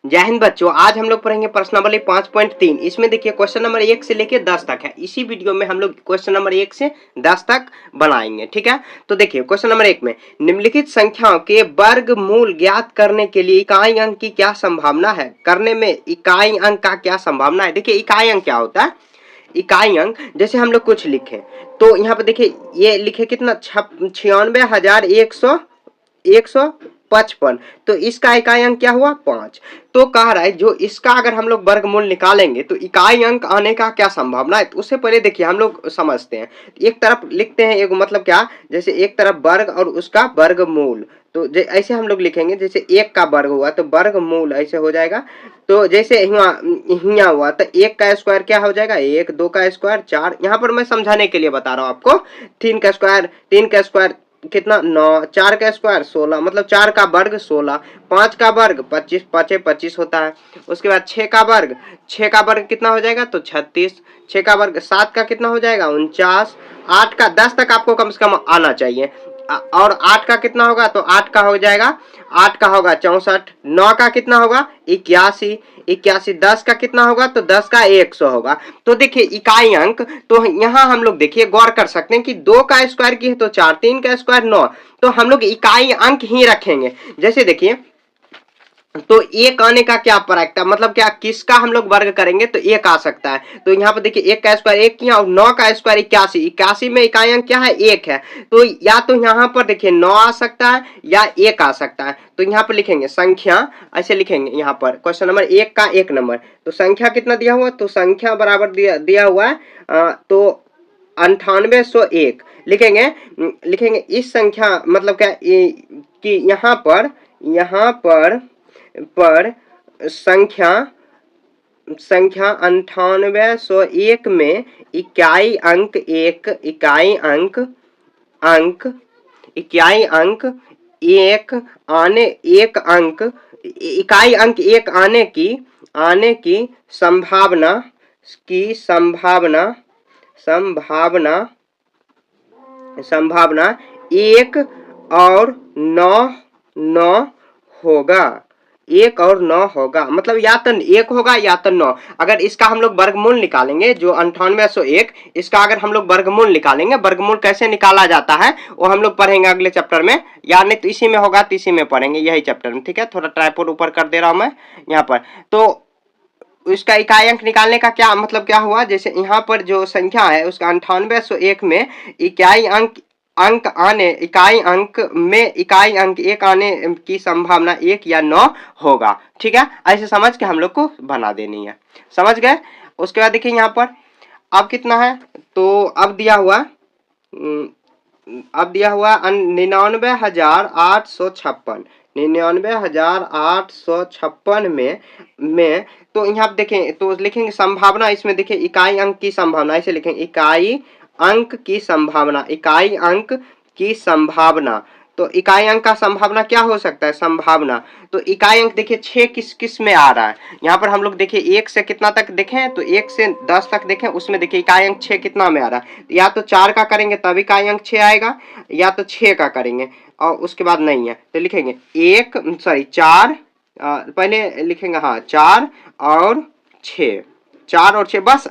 जय हिंद बच्चों, आज हम लोग पढ़ेंगे प्रश्न नंबर 5.3। इसमें देखिए क्वेश्चन नंबर 1 से लेके 10 तक है। इसी वीडियो में हम लोग क्वेश्चन नंबर 1 से 10 तक बनाएंगे, ठीक है। तो देखिए क्वेश्चन नंबर 1 में निम्नलिखित संख्याओं के वर्गमूल ज्ञात करने के लिए इकाई अंक की क्या संभावना है। करने में इकाई अंक का क्या संभावना है। देखिए इकाई अंक क्या होता है। इकाई अंक जैसे हम लोग कुछ लिखे तो यहाँ पे देखिए ये लिखे कितना 96,155, तो इसका इकाई अंक क्या हुआ 5। तो कह रहा है जो इसका अगर हम लोग वर्गमूल निकालेंगे तो इकाई अंक आने का क्या संभावना है। तो उससे पहले देखिए हम लोग समझते हैं। एक तरफ लिखते हैं, एक मतलब क्या, जैसे एक तरफ वर्ग और उसका वर्गमूल, तो ऐसे हम लोग लिखेंगे। जैसे 1 का वर्ग हुआ तो वर्गमूल ऐसे हो जाएगा। तो जैसे यहाँ हुआ तो 1 का स्क्वायर क्या हो जाएगा 1, 2 का स्क्वायर 4। यहाँ पर मैं समझाने के लिए बता रहा हूँ आपको। 3 का स्क्वायर कितना 9, 4 का स्क्वायर 16, मतलब 4 का वर्ग 16, 5 का वर्ग 25, 5 25 होता है। उसके बाद 6 का वर्ग कितना हो जाएगा तो 36, 6 का वर्ग 7 का कितना हो जाएगा 49, 8 का 10 तक आपको कम से कम आना चाहिए। और 8 का कितना होगा तो 8 का हो जाएगा 64, 9 का कितना होगा 81, 10 का कितना होगा तो 10 का 100 होगा। तो देखिए इकाई अंक, तो यहाँ हम लोग देखिए गौर कर सकते हैं कि 2 का स्क्वायर की है तो 4, 3 का स्क्वायर 9, तो हम लोग इकाई अंक ही रखेंगे। जैसे देखिए तो 1 आने का क्या प्रायिकता, मतलब क्या किसका हम लोग वर्ग करेंगे तो 1 आ सकता है। तो यहाँ पर देखिए 1 का स्क्वायर 1 किया और 9 का स्क्वायर 81, 81 में इकाई अंक क्या है 1 है। तो या तो यहाँ पर देखिए 9 आ सकता है या 1 आ सकता है। तो यहाँ पर लिखेंगे संख्या, ऐसे लिखेंगे यहाँ पर क्वेश्चन नंबर 1 का 1 नंबर। तो संख्या कितना दिया हुआ, तो संख्या बराबर दिया हुआ है तो 9801 लिखेंगे इस संख्या, मतलब क्या कि यहाँ पर संख्या 9801 में इकाई अंक एक आने की संभावना 1 और 9 होगा। 1 और 9 होगा, मतलब या तो 1 होगा या तो 9। अगर इसका हम लोग वर्गमूल निकालेंगे, जो 9801, इसका अगर हम लोग वर्गमूल निकालेंगे, वर्गमूल कैसे निकाला जाता है वो हम लोग पढ़ेंगे अगले चैप्टर में, या नहीं तो इसी में होगा तो इसी में पढ़ेंगे, यही चैप्टर में, ठीक है। थोड़ा ट्राइपॉड ऊपर कर दे रहा हूं मैं यहाँ पर। तो इसका इकाई अंक निकालने का क्या मतलब क्या हुआ, जैसे यहाँ पर जो संख्या है उसका 9801 में इकाई अंक एक आने की संभावना 1 या 9 होगा, ठीक है। ऐसे समझ के हम लोग को बना देनी है, समझ गए। उसके बाद देखिए यहाँ पर अब कितना है, तो अब दिया हुआ 99,856 में तो यहाँ पे देखें तो लिखेंगे संभावना। इसमें देखिए इकाई अंक की संभावना, ऐसे लिखेंगे इकाई अंक की संभावना। तो इकाई अंक का संभावना क्या हो सकता है, संभावना। तो इकाई अंक देखिए 6 किस में आ रहा है। यहाँ पर हम लोग देखिए 1 से कितना तक देखें तो 1 से 10 तक देखें, उसमें देखिए इकाई अंक 6 कितना में आ रहा है। या तो 4 का करेंगे तब इकाई अंक 6 आएगा, या तो 6 का करेंगे और उसके बाद नहीं है तो लिखेंगे 4, पहले लिखेंगे 4 और 6, 4 और 6, बस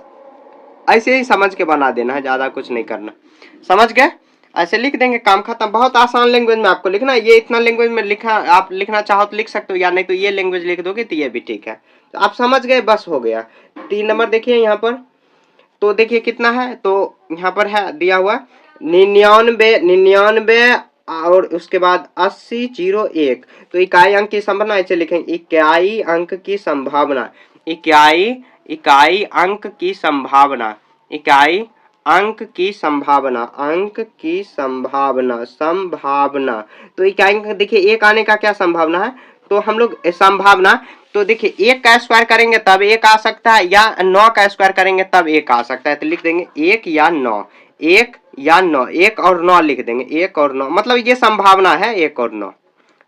ऐसे ही समझ के बना देना है, ज्यादा कुछ नहीं करना, समझ गए। ऐसे लिख देंगे, काम खत्म। बहुत आसान लैंग्वेज में आपको लिखना, ये इतना लैंग्वेज में लिखा, आप लिखना चाहो तो लिख सकते हो, या नहीं तो ये लैंग्वेज लिख दोगे तो ये भी ठीक है। तो आप समझ गए, बस हो गया। 3 नंबर देखिए यहाँ पर, तो देखिए कितना है, तो यहाँ पर है दिया हुआ 99 और उसके बाद 8001। तो इकाई अंक की संभावना ऐसे लिखेंगे इकाई अंक की संभावना, संभावना। तो इकाई अंक देखिए 1 आने का क्या संभावना है, तो हम लोग संभावना, तो देखिए 1 का स्क्वायर करेंगे तब 1 आ सकता है, या 9 का स्क्वायर करेंगे तब 1 आ सकता है। तो लिख देंगे 1 या 9, 1 या 9, 1 और 9 लिख देंगे, 1 और 9, मतलब ये संभावना है 1 और 9,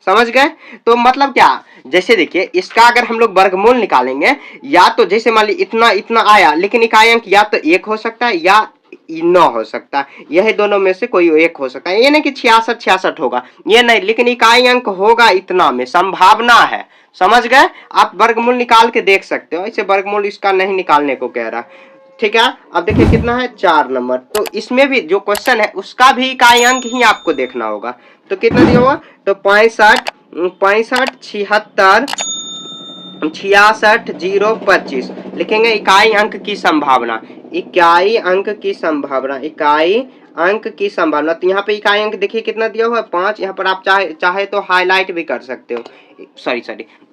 समझ गए। तो मतलब क्या, जैसे देखिए इसका अगर हम लोग वर्गमूल निकालेंगे, या तो जैसे मान ली इतना आया, लेकिन इकाई अंक या तो 1 हो सकता है या 9 हो सकता है, यही दोनों में से कोई एक हो सकता है। ये नहीं कि 66 होगा, ये नहीं, लेकिन इकाई अंक होगा इतना में, संभावना है। समझ गए? आप वर्गमूल निकाल के देख सकते हो, इसे वर्गमूल इसका नहीं निकालने को कह रहा। ठीक है, अब देखिए कितना है 4 नंबर। तो इसमें भी जो क्वेश्चन है उसका भी इकाई अंक ही आपको देखना होगा। तो कितना दिया हुआ, तो 65 65 76 66 0 25 लिखेंगे। इकाई अंक की संभावना, इकाई अंक की संभावना, इकाई अंक की संभावना। तो यहाँ पे इकाई अंक देखिए कितना दिया हुआ है 5। यहाँ पर आप चाहे तो हाईलाइट भी कर सकते हो, सॉरी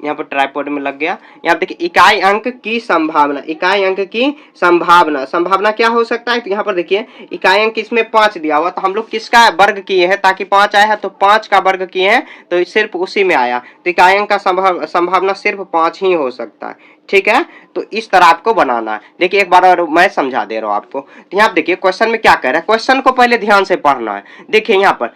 यहाँ पर ट्राइपॉड में लग गया। यहाँ देखिए इकाई अंक की संभावना, इकाई अंक की संभावना, संभावना क्या हो सकता है, तो यहाँ पर देखिए इकाई अंक इसमें 5 दिया हुआ, तो हम लोग किसका वर्ग किए हैं ताकि 5 आया है, तो 5 का वर्ग किए हैं तो सिर्फ उसी में आया, तो इकाई अंक का संभावना सिर्फ 5 ही हो सकता है। ठीक है, तो इस तरह आपको बनाना है। देखिए एक बार और मैं समझा दे रहा हूं आपको। तो यहाँ देखिए क्वेश्चन में क्या कह रहा है, क्वेश्चन को पहले ध्यान से पढ़ना है। देखिए यहाँ पर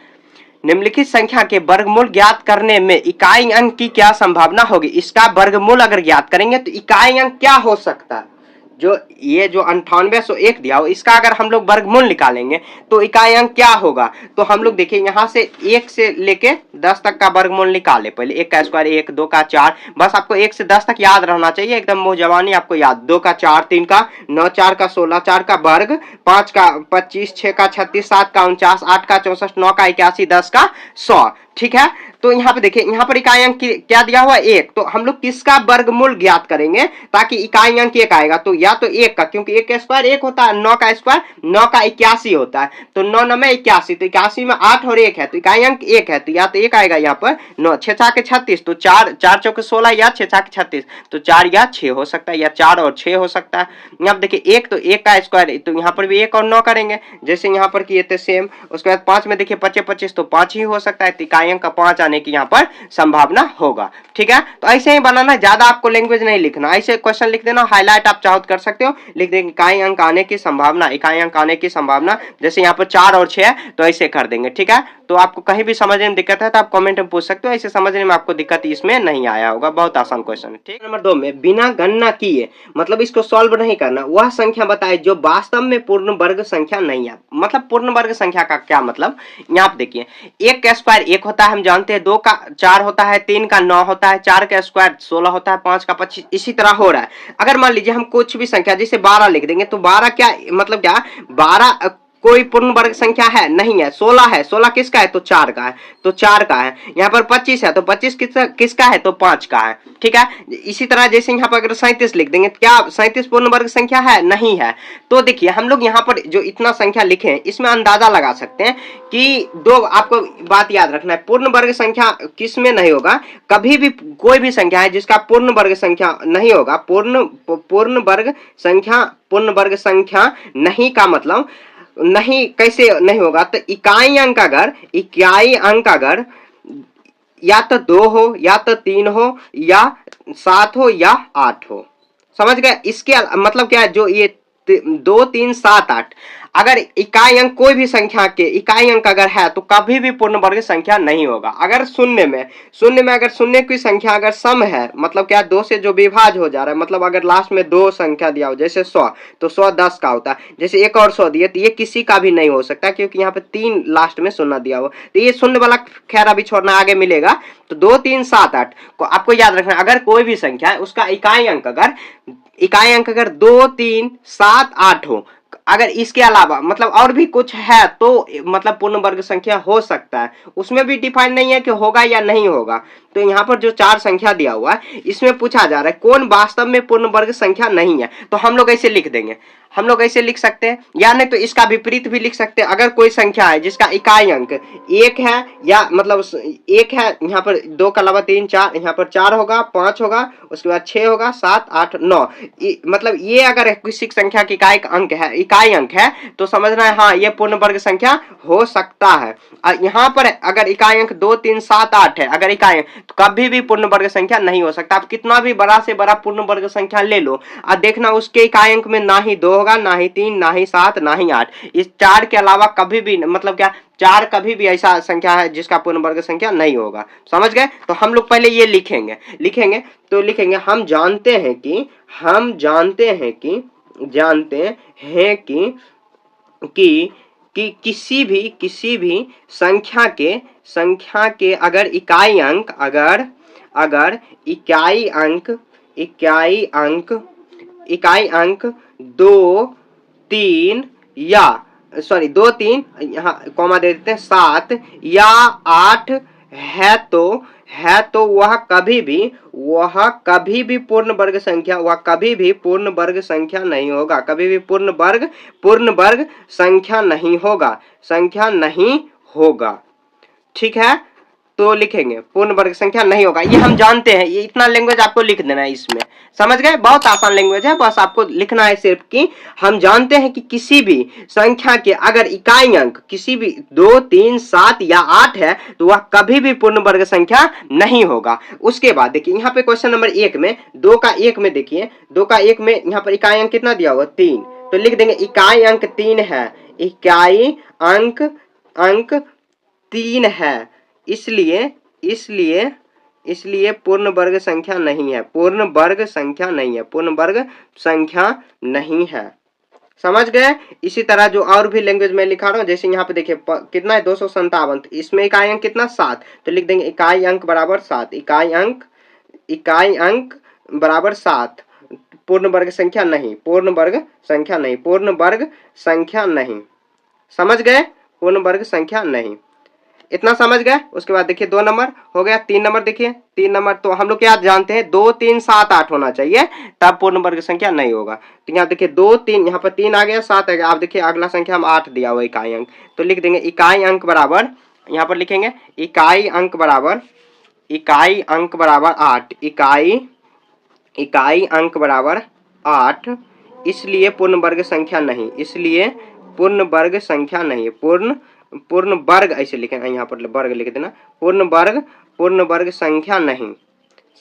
निम्नलिखित संख्या के वर्गमूल ज्ञात करने में इकाई अंक की क्या संभावना होगी। इसका वर्गमूल अगर ज्ञात करेंगे तो इकाई अंक क्या हो सकता है, जो ये जो 9801 दिया हो, इसका अगर हम लोग वर्गमूल निकालेंगे तो इकाई अंक क्या होगा। तो हम लोग देखिए यहाँ से 1 से लेके 10 तक का वर्गमूल निकाले पहले। 1 का स्क्वायर 1, 2 का 4, बस आपको 1 से 10 तक याद रहना चाहिए, एकदम मुंह जवानी आपको याद। 2 का 4, 3 का 9, 4 का 16, 4 का वर्ग, 5 का 25, 6 का 36, 7 का 49, 8 का 64, 9 का 81, 10 का 100। ठीक है, तो यहाँ पे देखिए यहाँ पर इकाई अंक क्या दिया हुआ 1, तो हम लोग किसका वर्गमूल ज्ञात करेंगे ताकि इकाई अंक 1 आएगा, तो या तो 1 का, क्योंकि 1 का स्क्वायर 1 होता है, 9 का स्क्वायर 9 का 81 होता है, तो 9 9 में 81, तो 81 में 8 और 1 है, तो इकाई अंक 1 है, तो या तो 1 आएगा यहाँ पर। 9 6 6 के 36, तो 4 4 चौके 16 या 6 6 के 36, तो 4 या 6 हो सकता है, या 4 और 6 हो सकता है। यहाँ देखिए 1, तो 1 का स्क्वायर, तो यहाँ पर भी 1 और 9 करेंगे जैसे यहाँ पर किए थे सेम। उसके बाद 5 में देखिए 25 25, तो 5 ही हो सकता है, तो इकाई अंक का 5 आने की यहाँ पर संभावना होगा। ठीक है, तो ऐसे ही बनाना, ज्यादा आपको लैंग्वेज नहीं लिखना, ऐसे क्वेश्चन लिख देना, हाईलाइट आप चाहो कर सकते हो, लिख देंगे इकाई अंक आने की संभावना, इकाई अंक आने की संभावना। जैसे यहाँ पर 4 और 6 है तो ऐसे कर देंगे। ठीक है, तो आपको कहीं भी समझने में दिक्कत है तो आप कमेंट में पूछ सकते हो, ऐसे समझने में आपको दिक्कत इसमें नहीं आया होगा, बहुत आसान क्वेश्चन है। ठीक, नंबर 2 में बिना गणना किए, मतलब इसको सॉल्व नहीं करना, वह संख्या बताए जो वास्तव में पूर्ण वर्ग संख्या नहीं है। मतलब पूर्ण वर्ग संख्या का क्या मतलब, यहाँ पे देखिए 1 का स्क्वायर 1 होता है, हम जानते हैं, 2 का 4 होता है, 3 का 9 होता है, 4 का स्क्वायर 16 होता है, 5 का 25, इसी तरह हो रहा है। अगर मान लीजिए हम कुछ भी संख्या जैसे 12 लिख देंगे, तो 12 क्या मतलब क्या, 12 कोई पूर्ण वर्ग संख्या है नहीं है। 16 है, 16 किसका है, तो 4 का है, तो 4 का है। यहाँ पर 25 है, तो 25 किसका है, तो 5 का है। ठीक है, इसी तरह जैसे यहाँ पर अगर 37 लिख देंगे, क्या 37 पूर्ण वर्ग संख्या है, नहीं है। तो देखिए हम लोग यहाँ पर जो इतना संख्या लिखे हैं इसमें अंदाजा लगा सकते हैं कि दो, आपको बात याद रखना है, पूर्ण वर्ग संख्या किस में नहीं होगा, कभी भी कोई भी संख्या है जिसका पूर्ण वर्ग संख्या नहीं होगा, पूर्ण वर्ग संख्या नहीं का मतलब नहीं, कैसे नहीं होगा, तो इकाई अंक अगर या तो 2 हो, या तो 3 हो, या 7 हो, या 8 हो। समझ गए, इसके मतलब क्या है, जो ये 2 3 7 8 अगर इकाई अंक कोई भी संख्या के इकाई अंक अगर है तो कभी भी पूर्ण वर्ग संख्या नहीं होगा। अगर शून्य में अगर शून्य की संख्या अगर सम है, मतलब क्या 2 से जो विभाज्य हो जा रहा है, मतलब अगर लास्ट में 2 संख्या दिया हो जैसे 100, तो 100 10 का होता है। जैसे 1 और 100 दिए, तो ये किसी का भी नहीं हो सकता क्योंकि यहाँ पे 3 लास्ट में शून्य दिया हो, तो ये शून्य वाला खैर अभी छोड़ना, आगे मिलेगा। तो 2 3 7 8 को आपको याद रखना, अगर कोई भी संख्या है उसका इकाई अंक अगर 2 3 7 8 हो, अगर इसके अलावा मतलब और भी कुछ है तो मतलब पूर्ण वर्ग संख्या हो सकता है, उसमें भी डिफाइन नहीं है कि होगा या नहीं होगा। तो यहाँ पर जो 4 संख्या दिया हुआ है इसमें पूछा जा रहा है कौन वास्तव में पूर्ण वर्ग संख्या नहीं है, तो हम लोग ऐसे लिख देंगे, हम लोग ऐसे लिख सकते हैं, या नहीं तो इसका विपरीत भी लिख सकते हैं। अगर कोई संख्या है जिसका इकाई अंक 1 है, या मतलब 1 है, यहाँ पर 2 के अलावा 3 4, यहाँ पर 4 होगा, 5 होगा, उसके बाद 6 होगा, 7 8 9, मतलब ये अगर किसी संख्या की इकाई अंक है तो समझना है हाँ ये पूर्ण वर्ग संख्या हो सकता है। यहाँ पर अगर इकाई अंक 2 3 7 8 है, अगर इकाई तो कभी भी पूर्ण वर्ग संख्या नहीं हो सकता। आप कितना भी बड़ा से बड़ा पूर्ण वर्ग संख्या ले लो और देखना उसके इकाई अंक में ना ही 2 होगा, ना ही 3, ना ही 7, ना ही 8, इस 4 के अलावा कभी भी, मतलब क्या 4 कभी भी ऐसा संख्या है जिसका पूर्ण वर्ग संख्या नहीं होगा। समझ गए, तो हम लोग पहले ये लिखेंगे तो लिखेंगे हम जानते हैं कि कि किसी भी संख्या के अगर इकाई अंक 2 3 या सॉरी 2 3 यहाँ कॉमा दे देते हैं 7 या 8 है तो वह कभी भी पूर्ण वर्ग संख्या नहीं होगा, कभी भी पूर्ण वर्ग संख्या नहीं होगा। ठीक है, तो लिखेंगे पूर्ण वर्ग संख्या नहीं होगा, ये हम जानते हैं, ये इतना लैंग्वेज आपको लिख देना है इसमें, समझ गए। बहुत आसान लैंग्वेज है, बस आपको लिखना है सिर्फ कि हम जानते हैं कि किसी भी संख्या के अगर इकाई अंक किसी भी 2 3 7 या 8 है तो वह कभी भी पूर्ण वर्ग संख्या नहीं होगा। उसके बाद देखिए यहाँ पे क्वेश्चन नंबर 1 में 2 का 1 में देखिए 2 का 1 में यहाँ पर इकाई अंक कितना दिया हुआ 3, तो लिख देंगे इकाई अंक 3 है, इकाई अंक 3 है, इसलिए पूर्ण वर्ग संख्या नहीं है, समझ गए। इसी तरह जो और भी लैंग्वेज में लिखा रहा हूं, जैसे यहाँ पे देखिए कितना है 257, तो इसमें इकाई अंक कितना 7, तो लिख देंगे इकाई अंक बराबर 7, इकाई अंक बराबर 7, पूर्ण वर्ग संख्या नहीं, समझ गए, पूर्ण वर्ग संख्या नहीं, इतना समझ गए। उसके बाद देखिए 2 नंबर हो गया, 3 नंबर देखिए, 3 नंबर तो हम लोग क्या जानते हैं 2 3 7 8 होना चाहिए, तब पूर्ण वर्ग संख्या नहीं होगा। तो यहाँ देखिए 2 3 यहाँ पर 3 आ गया 7 आ गया, आप देखिए अगला संख्या हम 8 दिया हुआ इकाई अंक, तो लिख देंगे इकाई अंक बराबर, यहाँ पर लिखेंगे इकाई अंक बराबर 8, इकाई अंक बराबर 8, इसलिए पूर्ण वर्ग संख्या नहीं, पूर्ण वर्ग ऐसे लिखे, यहाँ पर वर्ग लिख देना, पूर्ण वर्ग संख्या नहीं,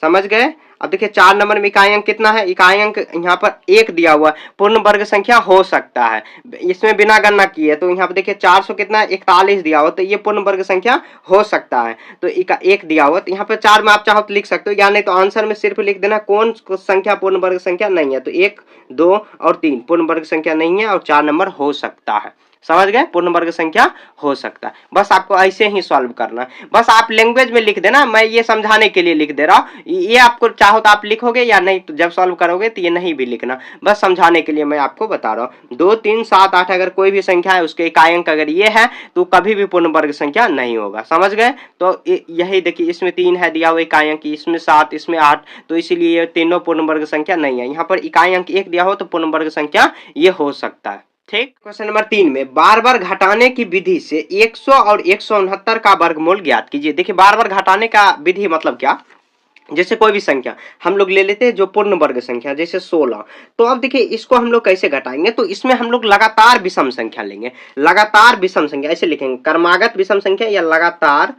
समझ गए। अब देखिए 4 नंबर में इकाई अंक कितना है, इकाई अंक यहाँ पर 1 दिया हुआ है, पूर्ण वर्ग संख्या हो सकता है, इसमें बिना गणना किए, तो यहाँ पर देखिए 400 कितना है 41 दिया हुआ, तो ये पूर्ण वर्ग संख्या हो सकता है, तो 1 दिया हुआ, तो यहाँ पर 4 में आप चाहो तो लिख सकते हो, या नहीं तो आंसर में सिर्फ लिख देना कौन संख्या पूर्ण वर्ग संख्या नहीं है, तो 1 2 और 3 पूर्ण वर्ग संख्या नहीं है और 4 नंबर हो सकता है, समझ गए, पूर्ण वर्ग संख्या हो सकता है। बस आपको ऐसे ही सॉल्व करना है, बस आप लैंग्वेज में लिख देना, मैं ये समझाने के लिए लिख दे रहा हूँ, ये आपको चाहो तो आप लिखोगे या नहीं तो जब सॉल्व करोगे तो ये नहीं भी लिखना, बस समझाने के लिए मैं आपको बता रहा हूँ। 2 3 7 8 अगर कोई भी संख्या है उसके इकाई अंक अगर ये है तो कभी भी पूर्ण वर्ग संख्या नहीं होगा, समझ गए। तो यही देखिए इसमें 3 है दिया हुआ इकाई अंक, इसमें 7 इसमें 8, तो इसीलिए ये तीनों पूर्ण वर्ग संख्या नहीं है, यहाँ पर इकाई अंक 1 दिया हो तो पूर्ण वर्ग संख्या ये हो सकता है। ठीक, क्वेश्चन नंबर 3 में बार बार घटाने की विधि से 100 और 169 का वर्गमूल ज्ञात कीजिए। देखिए बार बार घटाने का विधि मतलब क्या, जैसे कोई भी संख्या हम लोग ले लेते हैं जो पूर्ण वर्ग संख्या, जैसे 16, तो अब देखिए इसको हम लोग कैसे घटाएंगे, तो इसमें हम लोग लगातार विषम संख्या लेंगे, लगातार विषम संख्या ऐसे लिखेंगे, क्रमागत विषम संख्या या लगातार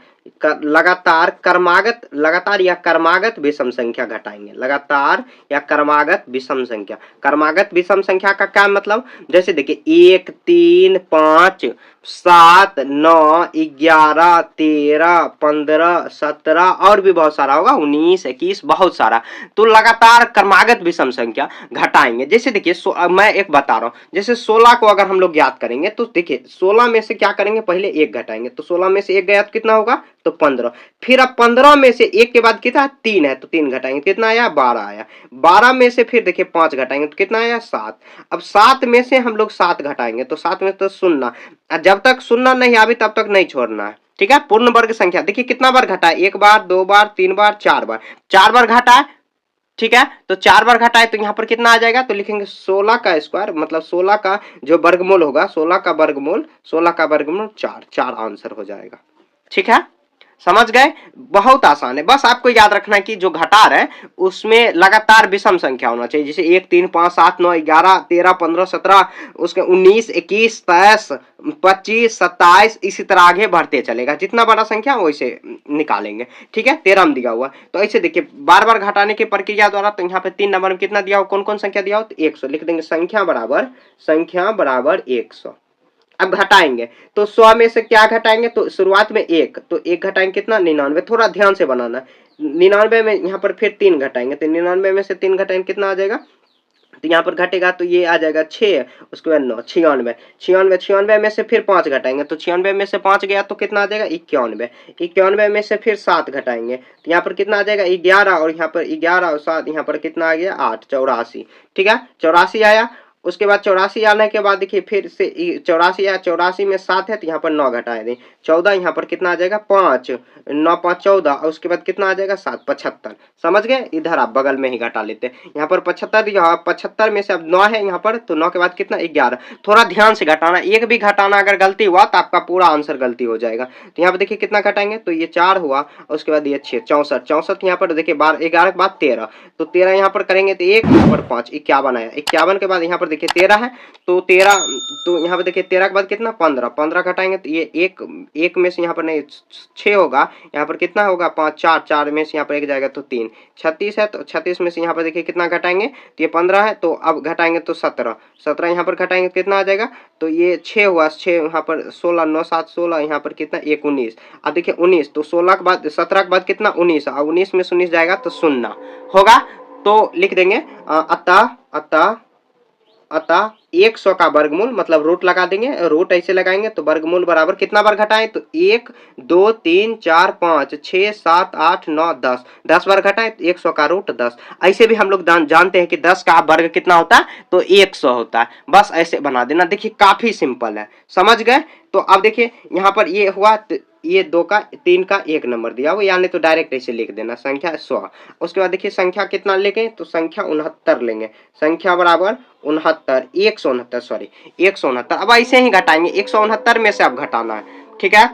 या क्रमागत विषम संख्या घटाएंगे, लगातार या क्रमागत विषम संख्या। क्रमागत विषम संख्या का क्या मतलब, जैसे देखिए 1 3 5 7 9 11 13 15 17 और भी बहुत सारा होगा, 19 21 बहुत सारा, तो लगातार क्रमागत विषम संख्या घटाएंगे। जैसे देखिए मैं एक बता रहा हूँ, जैसे 16 को अगर हम लोग ज्ञात करेंगे तो देखिए 16 में से क्या करेंगे, पहले 1 घटाएंगे, तो 16 में से 1 गया तो कितना होगा, तो 15, फिर अब 15 में से 1 के बाद कितना 3 है, तो 3 घटाएंगे, कितना आया 12 आया, 12 में से फिर देखिए 5 घटाएंगे तो कितना आया 7, अब 7 में से हम लोग 7 घटाएंगे तो 7 में तो 0, जब तक 0 नहीं आवे तब तक नहीं छोड़ना है, ठीक है। पूर्ण वर्ग संख्या देखिए कितना बार घटा है, 1 बार 2 बार 3 बार 4 बार, 4 बार घटा है, ठीक है, तो 4 बार घटाए तो यहाँ पर कितना आ जाएगा, तो लिखेंगे 16 का स्क्वायर, मतलब 16 का जो वर्गमूल होगा, 16 का वर्गमूल 4 आंसर हो जाएगा, ठीक है, समझ गए। बहुत आसान है, बस आपको याद रखना है कि जो घटार है उसमें लगातार विषम संख्या होना चाहिए, जैसे 1 3 5 7 9 11 13 15 17, उसके 19 21 23 25 27, इसी तरह आगे बढ़ते चलेगा, जितना बड़ा संख्या वैसे निकालेंगे, ठीक है। 13 में दिया हुआ, तो ऐसे देखिए बार बार घटाने की प्रक्रिया द्वारा, तो यहाँ पे 3 नंबर में कितना दिया हो, कौन कौन संख्या दिया हो, तो 100 लिख देंगे, संख्या बराबर 100। अब घटाएंगे तो 100 में से क्या घटाएंगे, तो शुरुआत में 1, तो 1 घटाएंगे कितना 99, थोड़ा ध्यान से बनाना, 99 में यहाँ पर फिर 3 घटाएंगे, तो 99 में से 3 घटाएंगे कितना आ जाएगा तो यहाँ पर घटेगा तो ये आ जाएगा 6, उसके बाद 9, 96, 96, 96 में से फिर 5 घटाएंगे तो 96 में से 5 गया तो कितना आ जाएगा 91, 91 में से फिर 7 घटाएंगे तो यहाँ पर कितना आ जाएगा 11, और यहाँ पर 11 और 7 यहाँ पर कितना आ गया 8, 84। ठीक है, 84 आया। उसके बाद 84 आने के बाद देखिए फिर से 84 आया, 84 में 7 है तो यहाँ पर 9 घटाए दें, 14, यहाँ पर कितना आ जाएगा 5, 9 5 14, और उसके बाद कितना आ जाएगा 7, 75। समझ गए, इधर आप बगल में ही घटा लेते हैं। यहाँ पर 75, यहाँ 75 में से अब 9 है यहाँ पर, तो 9 के बाद कितना 11। थोड़ा ध्यान से घटाना, एक भी घटाना अगर गलती हुआ तो आपका पूरा आंसर गलती हो जाएगा। तो यहाँ पर देखिए कितना घटाएंगे तो ये 4 हुआ, और उसके बाद ये 6, 64, 64 यहाँ पर देखिए 11 के बाद 13, तो 13 यहाँ पर करेंगे तो 1, यहाँ पर 5, 51 आया। 51 के बाद यहाँ पर देखिए 13 है, तो 13, तो यहाँ पर देखिए 13 के बाद कितना 15, 15 घटाएंगे तो ये एक में से यहाँ पर नहीं 6 होगा, यहाँ पर कितना होगा 5, 4, 4 में से यहाँ पर एक जाएगा तो 3, 36 है, तो 36 में से यहाँ पर देखिए कितना घटाएंगे तो ये 15 है, तो अब घटाएंगे तो 17, 17 यहाँ पर घटाएंगे कितना आ जाएगा तो ये 6 हुआ, 6 यहाँ पर 16, 9 7 16, यहाँ पर कितना 19। अब देखिए 19, तो 16 के बाद 17 के बाद कितना 19, और 19 में से 19 जाएगा तो 0 होगा। तो लिख देंगे अतः अतः अतः 100 का वर्गमूल, मतलब रूट लगा देंगे, रूट ऐसे लगाएंगे तो वर्गमूल बराबर कितना बार घटाएं तो 1 2 3 4 5 6 7 8 9 10, 10 बार घटाएं तो 100 का रूट 10। ऐसे भी हम लोग जानते हैं कि 10 का वर्ग कितना होता है तो 100 होता है, बस ऐसे बना देना। देखिए काफी सिंपल है, समझ गए। तो अब देखिए यहाँ पर ये हुआ, ये 2 का 3 का 1 नंबर दिया हुआ, यानी तो डायरेक्ट ऐसे लिख देना संख्या 100। उसके बाद देखिए संख्या कितना लेंगे तो संख्या 69 लेंगे, संख्या बराबर 69, 169 सॉरी 169। अब ऐसे ही घटाएंगे, 169 में से अब घटाना है, ठीक है।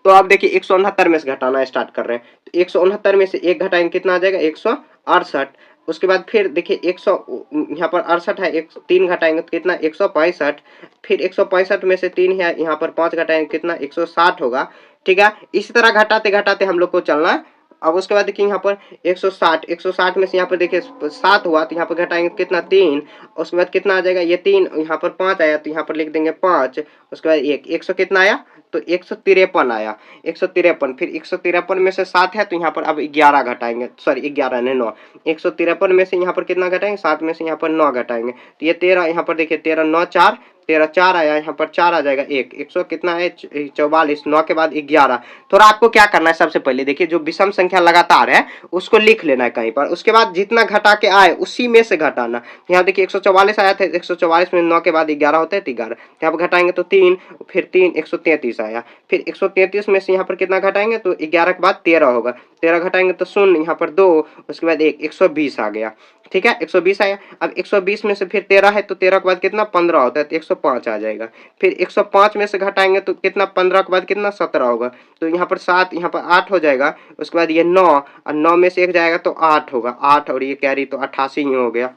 तो अब देखिए 169 में से घटाना स्टार्ट कर रहे हैं, तो 169 में से 1 घटाएंगे कितना आ जाएगा 168। उसके बाद फिर देखिए 100 यहाँ पर 68 है, 3 घटाएंगे तो कितना 165, फिर 165 में से 3 है यहाँ पर 5 घटाएंगे कितना 160 होगा, ठीक है। इसी तरह घटाते घटाते हम लोग को चलना है। अब उसके बाद देखिए यहाँ पर 160, 160 में से यहाँ पर देखिए 7 हुआ, तो यहाँ पर घटाएंगे कितना 3, उसके बाद कितना आ जाएगा ये 3, यहाँ पर 5 आया तो यहाँ पर लिख देंगे 5, उसके बाद 100 कितना आया तो 153 आया, 153। फिर 153 में से 7 है तो यहाँ पर अब 11 घटाएंगे, सॉरी 11 नहीं 9, 153 में से यहाँ पर कितना घटाएंगे 7 में से यहाँ पर 9 घटाएंगे तो ये 13, यहाँ पर देखिए 13 9 4, 13 4 आया, यहाँ पर 4 आ जाएगा 1, 100 कितना है 44, 9 के बाद 11। थोड़ा आपको क्या करना है, सबसे पहले देखिए जो विषम संख्या लगातार है उसको लिख लेना है कहीं पर, उसके बाद जितना घटा के आए उसी में से घटाना। यहाँ देखिए 144 आया था, 144 में 9 के बाद 11 होता है तो 11, यहाँ पर घटाएंगे तो 3, फिर 3 133 आया, फिर 133 में से यहाँ पर कितना घटाएंगे तो 11 के बाद 13 होगा, 13 घटाएंगे तो 0, यहाँ पर 2, उसके बाद 1, 120 आ गया, ठीक है 120 आया। अब 120 में से फिर 13 है तो 13 के बाद कितना 15 होता है तो 105 आ जाएगा, फिर 105 में से घटाएंगे तो कितना 15 के बाद कितना 17 होगा, तो यहाँ पर 7, यहाँ पर 8 हो जाएगा, उसके बाद ये 9, और 9 में से 1 जाएगा तो 8 होगा, 8 और ये कैरी तो 88 ही हो गया,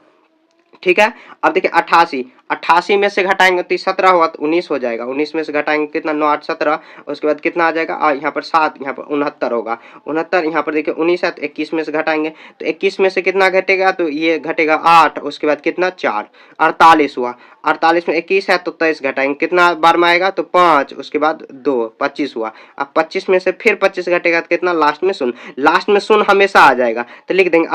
ठीक है। अब देखिए 88, 88 में से घटाएंगे तो 17 हुआ तो 19 हो जाएगा, 19 में से घटाएंगे कितना 9 8 17, उसके बाद कितना आ जाएगा यहाँ पर 7, यहाँ पर 69 होगा, 69, यहाँ पर देखिए 19 है तो 21 में से घटाएंगे तो 21 में से कितना घटेगा तो ये घटेगा 8, उसके बाद कितना 4, 48 हुआ, 48 में 21 है तो 23 घटाएंगे कितना बार में आएगा तो 5, उसके बाद 2, 25 हुआ। अब 25 में से फिर 25 घटेगा तो कितना लास्ट में 0, लास्ट में 0 हमेशा आ जाएगा, तो लिख देंगे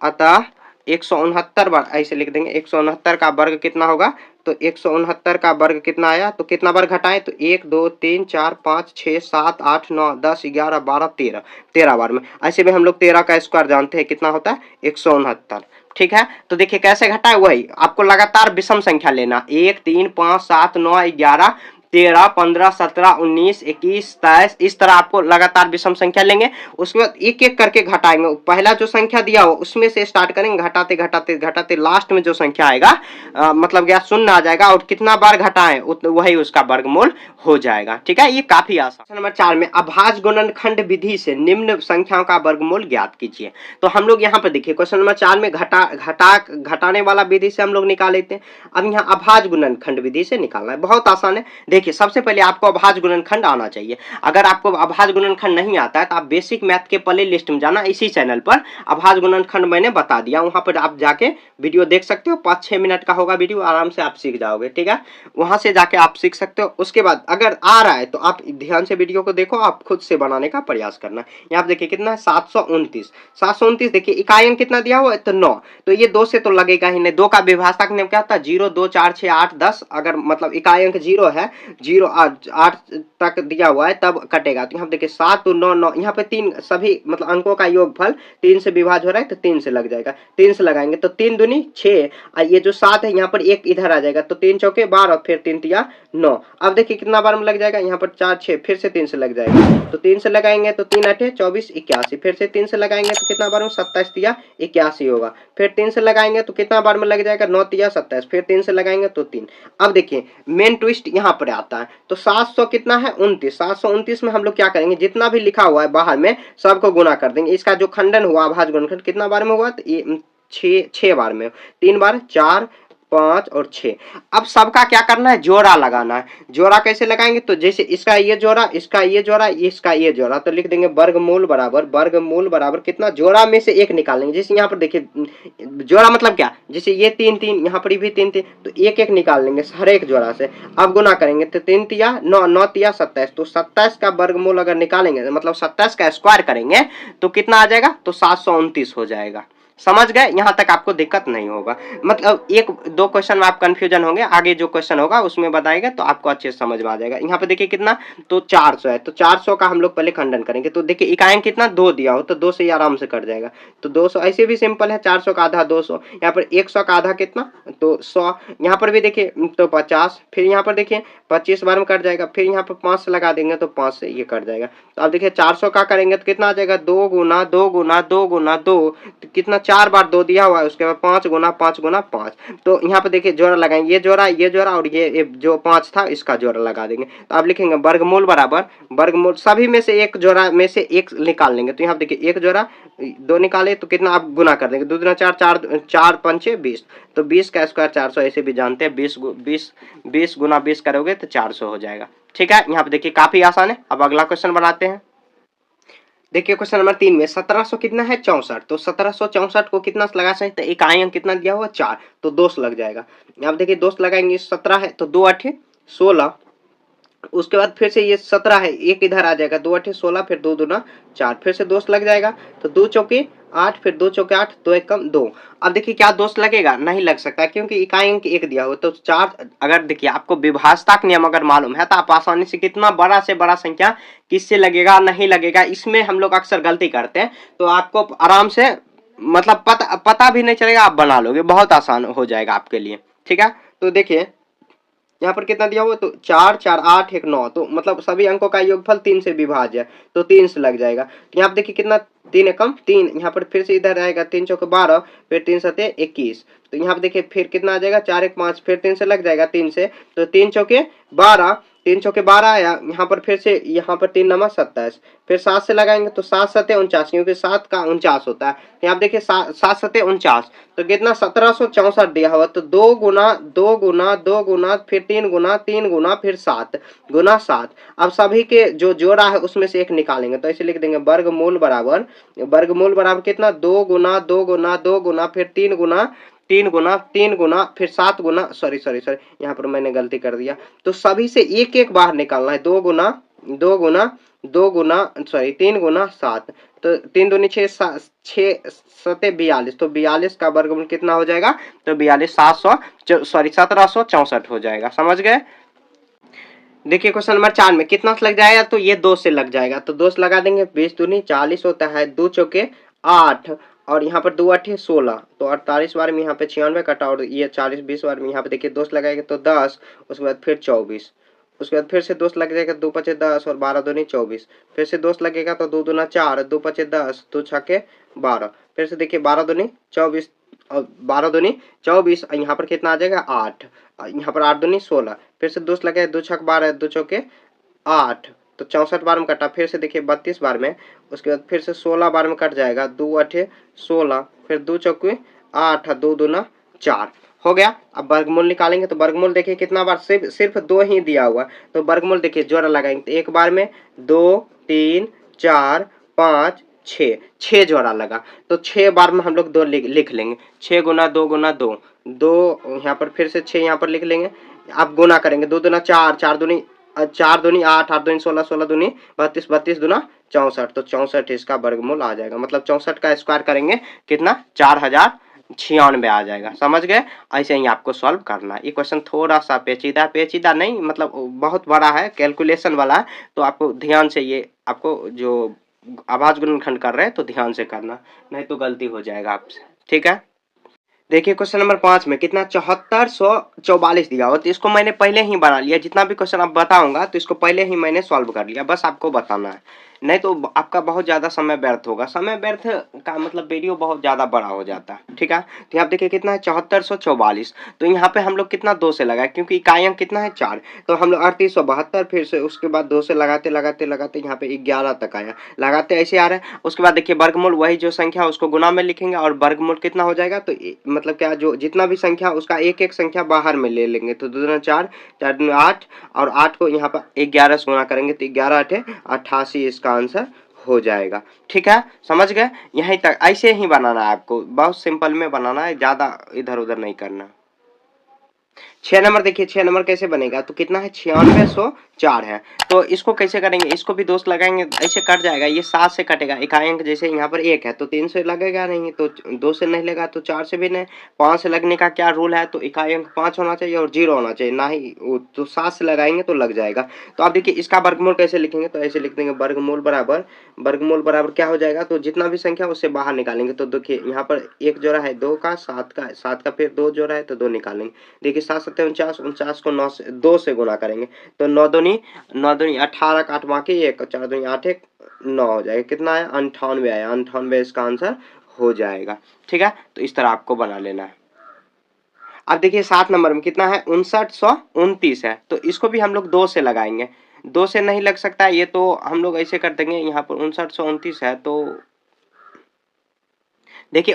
अतः 169 बार ऐसे लिख देंगे। 169 का वर्ग कितना होगा तो 169 का वर्ग कितना आया तो कितना बार घटाएं तो 1 2 3 4 5 6 7 8 9 10 11 12 13, 13 बार में। ऐसे में हम लोग 13 का स्क्वायर जानते हैं कितना होता है 169, ठीक है। तो देखिए कैसे घटाए, वही आपको लगातार विषम संख्या लेना, 1 3 5 7 9 11 13 15 17 19 21 23, इस तरह आपको लगातार विषम संख्या लेंगे, उसके बाद एक एक करके घटाएंगे। पहला जो संख्या दिया हो उसमें से स्टार्ट करेंगे, घटाते घटाते घटाते लास्ट में जो संख्या आएगा मतलब क्या 0 आ जाएगा, और कितना बार घटाएं वही उसका वर्गमूल हो जाएगा, ठीक है। ये काफी आसान। क्वेश्चन नंबर 4 में अभाज्य गुणनखंड विधि से निम्न संख्याओं का वर्गमूल ज्ञात कीजिए। तो हम लोग यहाँ पर देखिए क्वेश्चन नंबर 4 में घटाने वाला विधि से हम लोग निकाल लेते हैं। अब यहाँ अभाज्य गुणनखंड विधि से निकालना है, बहुत आसान है। देखिए सबसे पहले आपको अभाज्य गुणनखंड आना चाहिए। अगर आपको अभाज्य गुणनखंड नहीं आता है तो आप बेसिक मैथ के प्ले लिस्ट में जाना, इसी चैनल पर अभाज्य गुणनखंड मैंने बता दिया, वहां पर आप जाके वीडियो देख सकते हो, 5-6 मिनट का होगा वीडियो, आराम से आप सीख जाओगे, ठीक है। वहां से जाके आप सीख सकते हो। उसके बाद अगर आ रहा है तो आप ध्यान से वीडियो को देखो, आप खुद से बनाने का प्रयास करना। यहाँ पे देखिए कितना है 729 देखिए इकाई अंक कितना दिया हुआ है तो 9, तो ये 2 से तो लगेगा ही नहीं। 2 का विभाजक नियम क्या था 0 2 4 6 8 10, अगर मतलब इकाई अंक 0 है, 0 8 तक दिया हुआ है तब कटेगा। तो यहाँ देखिए 7 2 9 9, यहाँ पे 3 सभी मतलब अंकों का योगफल 3 से विभाज्य हो रहा है तो 3 से लग जाएगा। 3 से लगाएंगे तो 3 दूनी 6, और ये जो 7 है यहाँ पर एक इधर आ जाएगा तो 3 चौके 12, फिर 3 तिया 9। अब देखिए कितना बार में लग जाएगा, यहाँ पर 4 6, फिर से 3 से लग जाएगा, तो 3 से लगाएंगे तो 3 8 24 81, फिर से 3 से लगाएंगे तो कितना बार में 27 तिया 81 होगा, फिर 3 से लगाएंगे तो कितना बार में लग जाएगा 9 तिया 27, फिर 3 से लगाएंगे तो 3। अब देखिए मेन ट्विस्ट यहाँ पर आता है, तो 700 कितना है 29, 729 में हम लोग क्या करेंगे, जितना भी लिखा हुआ है बाहर में सबको गुना कर देंगे। इसका जो खंडन हुआ अभाज्य गुणनखंड कितना बार में हुआ, तो ये 6 बार में, 3 बार 4 5 और 6। अब सबका क्या करना है, जोड़ा लगाना है। जोड़ा कैसे लगाएंगे, तो जैसे इसका ये जोड़ा, इसका ये जोड़ा, इसका ये जोड़ा, तो लिख देंगे वर्गमूल बराबर कितना, जोड़ा में से एक निकालेंगे। जैसे यहाँ पर देखिए जोड़ा मतलब क्या, जैसे ये 3 3, यहाँ पर भी 3 3, तो एक एक निकाल लेंगे हर एक जोड़ा से। अब गुना करेंगे तो 3 तिया 9, 9 तिया 27, तो 27 का वर्गमूल अगर निकालेंगे मतलब 27 का स्क्वायर करेंगे तो कितना आ जाएगा, तो 729 हो जाएगा। समझ गए, यहां तक आपको दिक्कत नहीं होगा। मतलब 1-2 क्वेश्चन में आप कंफ्यूजन होंगे, आगे जो क्वेश्चन होगा उसमें बताएगा तो आपको अच्छे से समझ में आ जाएगा। यहाँ पे देखिए कितना, तो 400 है, तो 400 का हम लोग पहले खंडन करेंगे। तो देखिए इकाई अंक कितना 2 दिया हो तो 2 से ही आराम से कट जाएगा, तो 200 ऐसे भी सिंपल है। 400 का आधा 200, यहाँ पर 100 का आधा कितना, तो 100, यहाँ पर भी देखिए तो 50, फिर यहाँ पर देखिए 25 बार में कट जाएगा, फिर यहाँ पर 5 से लगा देंगे तो 5 से ये कट जाएगा। तो अब देखिए 400 का करेंगे तो कितना आ जाएगा, 2 गुना 2 गुना 2 गुना 2, तो कितना 4 बार 2 दिया हुआ है, उसके बाद 5 गुना 5 गुना 5। तो यहाँ पे देखिए जोड़ा लगाएंगे, ये जोड़ा और ये जो 5 था इसका जोड़ा लगा देंगे। तो आप लिखेंगे वर्गमूल बराबर वर्गमूल, सभी में से एक जोड़ा में से एक निकाल लेंगे। तो यहाँ पे देखिए एक जोड़ा 2 निकाले तो कितना आप गुना कर देंगे, 2 दूना 4, 4 पंचे 20, तो 20 का स्क्वायर 400, ऐसे भी जानते हैं 20 गुना 20 करोगे तो 400 हो जाएगा। ठीक है, यहाँ पे देखिए काफी आसान है। अब अगला क्वेश्चन बनाते हैं। देखिए क्वेश्चन नंबर 3 में 1700 कितना है 64, तो 1764 को कितना लगा सकते हैं, इकाई अंक कितना दिया हुआ 4, तो 2 लग जाएगा। अब देखिए 2 लगाएंगे, 17 है तो 2 8 16, उसके बाद फिर से ये 17 है, एक इधर आ जाएगा, 2 8 16, फिर 2 दूना 4, फिर से 2 लग जाएगा, तो 2 चौके 8, फिर 2 चौके 8, 2 एक कम 2। अब देखिए क्या 2 लगेगा, नहीं लग सकता क्योंकि इकाई अंक 1 दिया हो। तो 4, अगर देखिए आपको विभाजता का नियम अगर मालूम है तो आप आसानी से कितना बड़ा से बड़ा संख्या किससे लगेगा नहीं लगेगा, इसमें हम लोग अक्सर गलती करते हैं। तो आपको आराम से मतलब पता भी नहीं चलेगा, आप बना लोगे, बहुत आसान हो जाएगा आपके लिए। ठीक है, तो देखिए यहाँ पर कितना दिया हुआ, तो 4 4 8 1 9, तो मतलब सभी अंकों का योगफल 3 से विभाज्य है, तो 3 से लग जाएगा। तो यहाँ पर देखिए कितना 3 एकम 3, यहाँ पर फिर से इधर आएगा 3 चौके 12, फिर 3 सते 21, तो यहाँ पर देखिए फिर कितना आ जाएगा 4 1 5, फिर 3 से लग जाएगा 3 से, तो 3 चौके 12, 3 चौके 12 आया, यहाँ पर फिर से यहाँ पर 3 नमा 27, फिर 7 से लगाएंगे तो 7 सते 49, क्योंकि 7 का 49 होता है। यहाँ आप देखिए 7 सते 49, तो कितना 1764 दिया हुआ, तो 2 गुना 2 गुना 2 गुना फिर 3 गुना 3 गुना फिर 7 गुना 7। अब सभी के जो जोड़ा है उसमें से एक निकालेंगे, तो ऐसे लिख देंगे वर्गमूल बराबर कितना 2 गुना 2 गुना 2 गुना फिर 3 गुना 3 गुना 3 गुना फिर 7 गुना, सॉरी यहाँ पर मैंने गलती कर दिया, तो सभी से एक एक बाहर निकालना है। 2 गुना 2 गुना 2 गुना 3 गुना 7, तो 3 दूनी 6 6 सते 42, तो 42 का वर्गमूल कितना हो जाएगा, तो 42 1764 हो जाएगा। समझ गए। देखिए क्वेश्चन नंबर 4 में कितना लग जाएगा, तो ये 2 से लग जाएगा, तो 2 लगा देंगे, 20 दूनी 40 होता है, 2 चौके 8, और यहाँ पर 2 8 16, तो 48 बार में यहाँ पे 96 कटा, और ये 40 20 बार में यहाँ पे देखिए 2 लगाएंगे तो 10, उसके बाद फिर 24, उसके बाद फिर से 2 लग जाएगा, 2 पचे 10 और 12 दूनी 24, फिर से 2 लगेगा तो 2 दूना 4, 2 पचे 10, 2 छके 12, फिर से देखिए 12 दूनी 24 और 12 दूनी 24, यहाँ पर कितना आ जाएगा 8, यहाँ पर 8 दूनी 16, फिर से 2 लगे 2 छक 12, 2 चौके 8, तो 64 बार में कटा, फिर से देखिए 32 बार में, उसके बाद फिर से 16 बार में कट जाएगा, 2 8 16, फिर 2 चौके 8, 2 दूना 4, हो गया। अब वर्गमूल निकालेंगे तो वर्गमूल देखिए कितना बार, सिर्फ 2 ही दिया हुआ, तो वर्गमूल देखिए जोड़ा लगाएंगे तो एक बार में 2 3 4 5 6, 6 जोड़ा लगा, तो 6 बार में हम लोग 2 लिख लेंगे। 6 गुना 2 गुना 2, 2 यहाँ पर फिर से 6 यहाँ पर लिख लेंगे। अब गुना करेंगे, 2 दूना 4, 4 दूनी 4 दूनी 8, 8 दूनी 16, 16 दूनी 32, 32 दूना 64, तो 64 इसका वर्गमूल आ जाएगा। मतलब 64 का स्क्वायर करेंगे कितना, 4096 आ जाएगा। समझ गए? ऐसे ही आपको सॉल्व करना है। ये क्वेश्चन थोड़ा सा पेचीदा, पेचीदा नहीं मतलब बहुत बड़ा है, कैलकुलेशन वाला है, तो आपको ध्यान से ये आपको जो आवाज गुणनखंड कर रहे हैं तो ध्यान से करना, नहीं तो गलती हो जाएगा आपसे। ठीक है, देखिए क्वेश्चन नंबर 5 में कितना 7444 दिया हो, तो इसको मैंने पहले ही बना लिया। जितना भी क्वेश्चन आप बताऊंगा तो इसको पहले ही मैंने सॉल्व कर लिया, बस आपको बताना है, नहीं तो आपका बहुत ज्यादा समय व्यर्थ होगा। समय व्यर्थ का मतलब वीडियो बहुत ज्यादा बड़ा हो जाता है। ठीक है, तो यहाँ देखिए कितना है 7444, तो यहाँ पे हम लोग कितना 2 से लगाए, क्योंकि इकाई अंक कितना है 4, तो हम लोग 3872, फिर से उसके बाद 2 से लगाते लगाते लगाते यहाँ पे 11 तक आया, लगाते ऐसे आ रहा है। उसके बाद देखिए वर्गमूल वही जो संख्या उसको गुना में लिखेंगे, और वर्गमूल कितना हो जाएगा, तो मतलब क्या, जो जितना भी संख्या उसका एक एक संख्या बाहर में ले लेंगे, तो 2 दूना 4, 4 दूना 8, और 8 को यहाँ पर 11 से गुना करेंगे तो 11 8 88 इसका आंसर हो जाएगा। ठीक है, समझ गए? यहीं तक, ऐसे ही बनाना है आपको, बहुत सिंपल में बनाना है, ज्यादा इधर उधर नहीं करना। 6 नंबर देखिए, 6 नंबर कैसे बनेगा, तो कितना है 9604 है, तो इसको कैसे करेंगे, इसको भी दोस्त लगाएंगे, ऐसे कट जाएगा, ये 7 से कटेगा। इकाई अंक जैसे यहाँ पर 1 है तो 3 से लगेगा नहीं, तो 2 से नहीं लगा तो 4 से भी नहीं, 5 से लगने का क्या रूल है, तो इकाई अंक 5 होना चाहिए और 0 होना चाहिए, ना ही तो 7 से लगाएंगे तो लग जाएगा। तो आप देखिए इसका वर्गमूल कैसे लिखेंगे, तो ऐसे लिख देंगे वर्गमूल बराबर, वर्गमूल बराबर क्या हो जाएगा, तो जितना भी संख्या उससे बाहर निकालेंगे, तो देखिए यहाँ पर एक जोड़ा है 2 का, 7 का, 7 का फिर 2 जोड़ा है तो 2 निकालेंगे। देखिए 7 7 49, 49 को 9 से 2 से गुना करेंगे, तो 9 दूनी 9 दूनी 18 का 8 बाकी 1, 4 दूनी 8 1 9 हो जाएगा। कितना है 98 आया, 98 इसका आंसर हो जाएगा। ठीक है, तो इस तरह आपको बना लेना है। अब देखिए 7 नंबर में कितना है 5929 है, तो इसको भी हम लोग 2 से लगाएंगे। 2 से नहीं लग सकता है ये, तो हम लोग ऐसे कर देंगे, यहाँ पर 5929 है, तो देखिए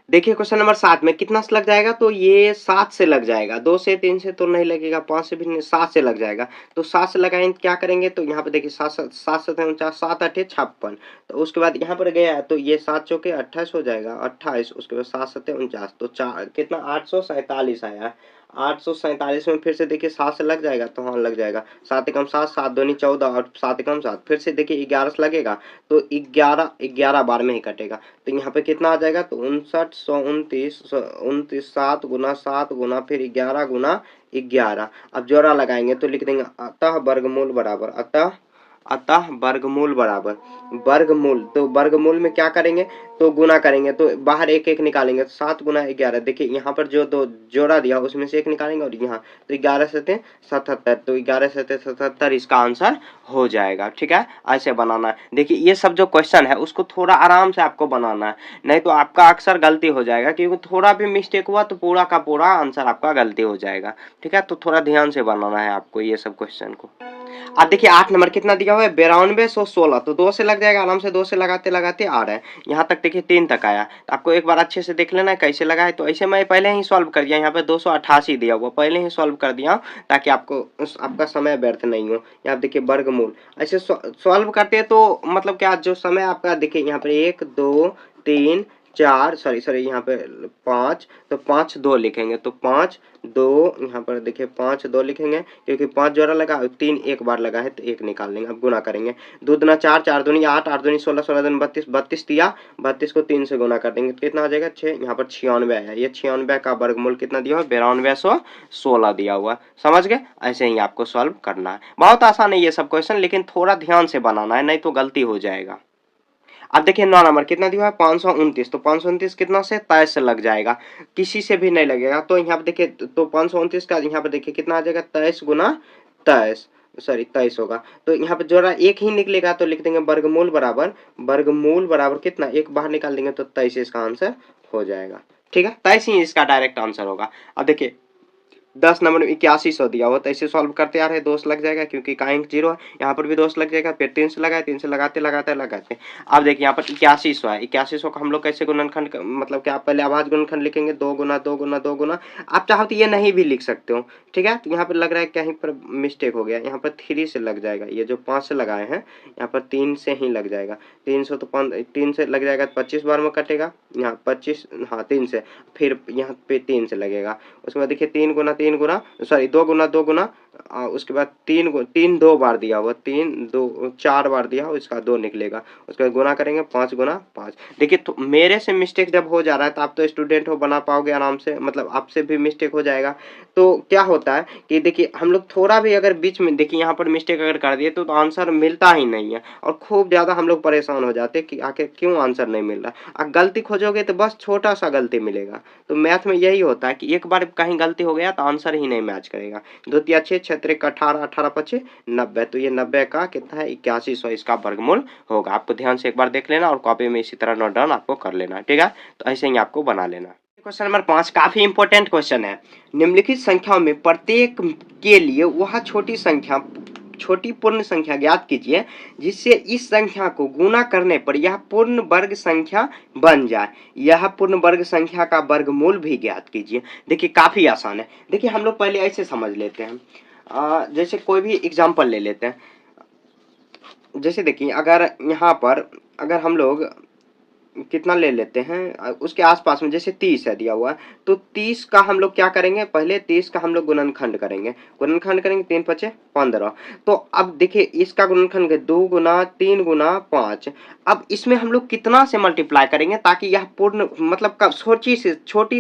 देखिए क्वेश्चन नंबर 7 में कितना से लग जाएगा, तो ये 7 से लग जाएगा, 2 से 3 से तो नहीं लगेगा, 5 से भी नहीं, 7 से लग जाएगा। तो 7 से लगाएंगे क्या करेंगे, तो यहाँ पे देखिए 7 7 7 7 49, 7 8 56, तो उसके बाद यहाँ पर गया तो ये 7 चौके 28 हो जाएगा, 28, उसके बाद 7 7 49, तो 4 कितना 847 आया। 847 में फिर से देखिए 7 से लग जाएगा, तो हाँ लग जाएगा, 7 एकम 7, 7 दूनी 14 और 7 एकम 7, फिर से देखिए 11 से लगेगा, तो 11 11 बार में ही कटेगा, तो यहाँ पे कितना आ जाएगा, तो 59 7 गुना 7 गुना फिर 11 गुना 11। अब जोड़ा लगाएंगे तो लिख देंगे अतः वर्गमूल बराबर, अतः वर्गमूल बराबर, वर्गमूल, तो वर्गमूल में क्या करेंगे, तो गुना करेंगे, तो बाहर एक एक निकालेंगे, तो 7 गुना 11, देखिए यहाँ पर जो दो जोड़ा दिया उसमें से एक निकालेंगे, और यहाँ तो 11 7 77, तो 11 7 77 इसका आंसर हो जाएगा। ठीक है, ऐसे बनाना है। देखिए ये सब जो क्वेश्चन है उसको थोड़ा आराम से आपको बनाना है, नहीं तो आपका अक्सर गलती हो जाएगा, क्योंकि थोड़ा भी मिस्टेक हुआ तो पूरा का पूरा आंसर आपका गलती हो जाएगा। ठीक है, तो थोड़ा ध्यान से बनाना है आपको ये सब क्वेश्चन को। अब देखिए 8 नंबर कितना दिया हुआ है 9216, तो 2 से लग जाएगा, आराम से 2 से लगाते लगाते आ रहा है, यहाँ तक देखिए 3 तक आया, तो आपको एक बार अच्छे से देख लेना है कैसे लगा है। तो ऐसे मैं पहले ही सॉल्व कर दिया, यहाँ पे 288 दिया हुआ पहले ही सॉल्व कर दिया, ताकि आपको आपका समय व्यर्थ नहीं हो। यहाँ देखिए वर्गमूल ऐसे सॉल्व करते हैं तो मतलब क्या, जो समय आपका देखिए यहाँ पर 1 2 3 4 सॉरी यहाँ पे 5, तो 5 2 लिखेंगे, तो 5 2 यहाँ पर देखिए 5 2 लिखेंगे, क्योंकि 5 जोड़ा लगा, 3 एक बार लगा है तो 1 निकाल लेंगे। अब गुना करेंगे, 2 दूना 4, 4 दूनी 8, 8 दूनी 16, 16 दूनी 32, 32 दिया, 32 को 3 से गुना कर देंगे तो कितना आ जाएगा 6, यहाँ पर 96 है, ये 96 का वर्गमूल कितना दिया हुआ 9216 दिया हुआ। समझ गए? ऐसे ही आपको सॉल्व करना है, बहुत आसान है ये सब क्वेश्चन, लेकिन थोड़ा ध्यान से बनाना है, नहीं तो गलती हो जाएगा। अब देखिए 9 नंबर कितना दिया है 529, तो 529 कितना से 23 से लग जाएगा, किसी से भी नहीं लगेगा, तो यहाँ पे देखिए तो 529 का यहाँ पे देखिए कितना आ जाएगा 23 गुना 23, सॉरी 23 होगा, तो यहाँ पे जोड़ा एक ही निकलेगा, तो लिख देंगे वर्गमूल बराबर, वर्गमूल बराबर कितना एक बाहर निकाल देंगे तो 23 इसका आंसर हो जाएगा। ठीक है, 23 ही इसका डायरेक्ट आंसर होगा। अब देखिए 10 नंबर में 8100 दिया हुआ, तो ऐसे सॉल्व करते आ रहे हैं, दोष लग जाएगा क्योंकि इकाई अंक 0 है, यहाँ पर भी दोष लग जाएगा, फिर 3 से लगाए, 3 से लगाते लगाते लगाते अब देखिए यहाँ पर 8100 है, 8100 को हम लोग कैसे गुणनखंड मतलब क्या पहले अभाज्य गुणनखंड लिखेंगे, 2 गुना 2 गुना 2 गुना, आप चाहो तो ये नहीं भी लिख सकते हो, ठीक है। तो यहाँ पर लग रहा है कहीं पर मिस्टेक हो गया, यहाँ पर 3 से लग जाएगा, ये जो 5 से लगाए हैं यहाँ पर 3 से ही लग जाएगा, 300 तो 3 से लग जाएगा, 25 बार में कटेगा, यहाँ 25, हाँ 3 से, फिर यहाँ पे 3 से लगेगा, उसके बाद देखिए 3 गुना सॉरी 2 गुना 2 गुना, उसके बाद 3 2 बार दिया हुआ, 3 2 4 बार दिया हुआ, इसका 2 निकलेगा, उसके बाद गुना करेंगे 5 गुना 5। देखिए तो मेरे से मिस्टेक जब हो जा रहा है तो आप तो स्टूडेंट हो, बना पाओगे आराम से, मतलब आपसे भी मिस्टेक हो जाएगा। तो क्या होता है कि देखिए हम लोग थोड़ा भी अगर बीच में देखिए यहाँ पर मिस्टेक अगर कर दिए तो आंसर मिलता ही नहीं है, और खूब ज़्यादा हम लोग परेशान हो जाते हैं कि आखिर क्यों आंसर नहीं मिल रहा। आप गलती खोजोगे तो बस छोटा सा गलती मिलेगा, तो मैथ में यही होता है कि एक बार कहीं गलती हो गया तो आंसर ही नहीं मैच करेगा। 2 तिया 6, 6 तिया 18, 18 पचे 90, तो ये 90 का कितना है 8100 इसका वर्गमूल होगा। आपको ध्यान से एक बार देख लेना और कॉपी में इसी तरह नोट डाउन आपको कर लेना, ठीक है। तो ऐसे ही आपको बना लेना। क्वेश्चन नंबर 5 काफी इंपॉर्टेंट क्वेश्चन है। निम्नलिखित संख्याओं में प्रत्येक के लिए वह छोटी पूर्ण संख्या ज्ञात कीजिए जिससे इस संख्या को गुणा करने पर यह पूर्ण वर्ग संख्या बन जाए। यह पूर्ण वर्ग संख्या का वर्गमूल भी ज्ञात कीजिए। देखिए काफी आसान है। देखिए हम लोग पहले ऐसे समझ लेते हैं, जैसे कोई भी एग्जाम्पल ले लेते हैं। जैसे देखिए अगर यहाँ पर अगर हम लोग कितना ले लेते हैं, उसके आसपास में जैसे 30 है दिया हुआ है, तो 30 का हम लोग क्या करेंगे, पहले 30 का हम लोग गुणनखंड करेंगे, 3 पचे 15। तो अब देखिए इसका गुणनखंड 2 गुना 3 गुना 5। अब इसमें हम लोग कितना से मल्टीप्लाई करेंगे ताकि यह पूर्ण मतलब छोटी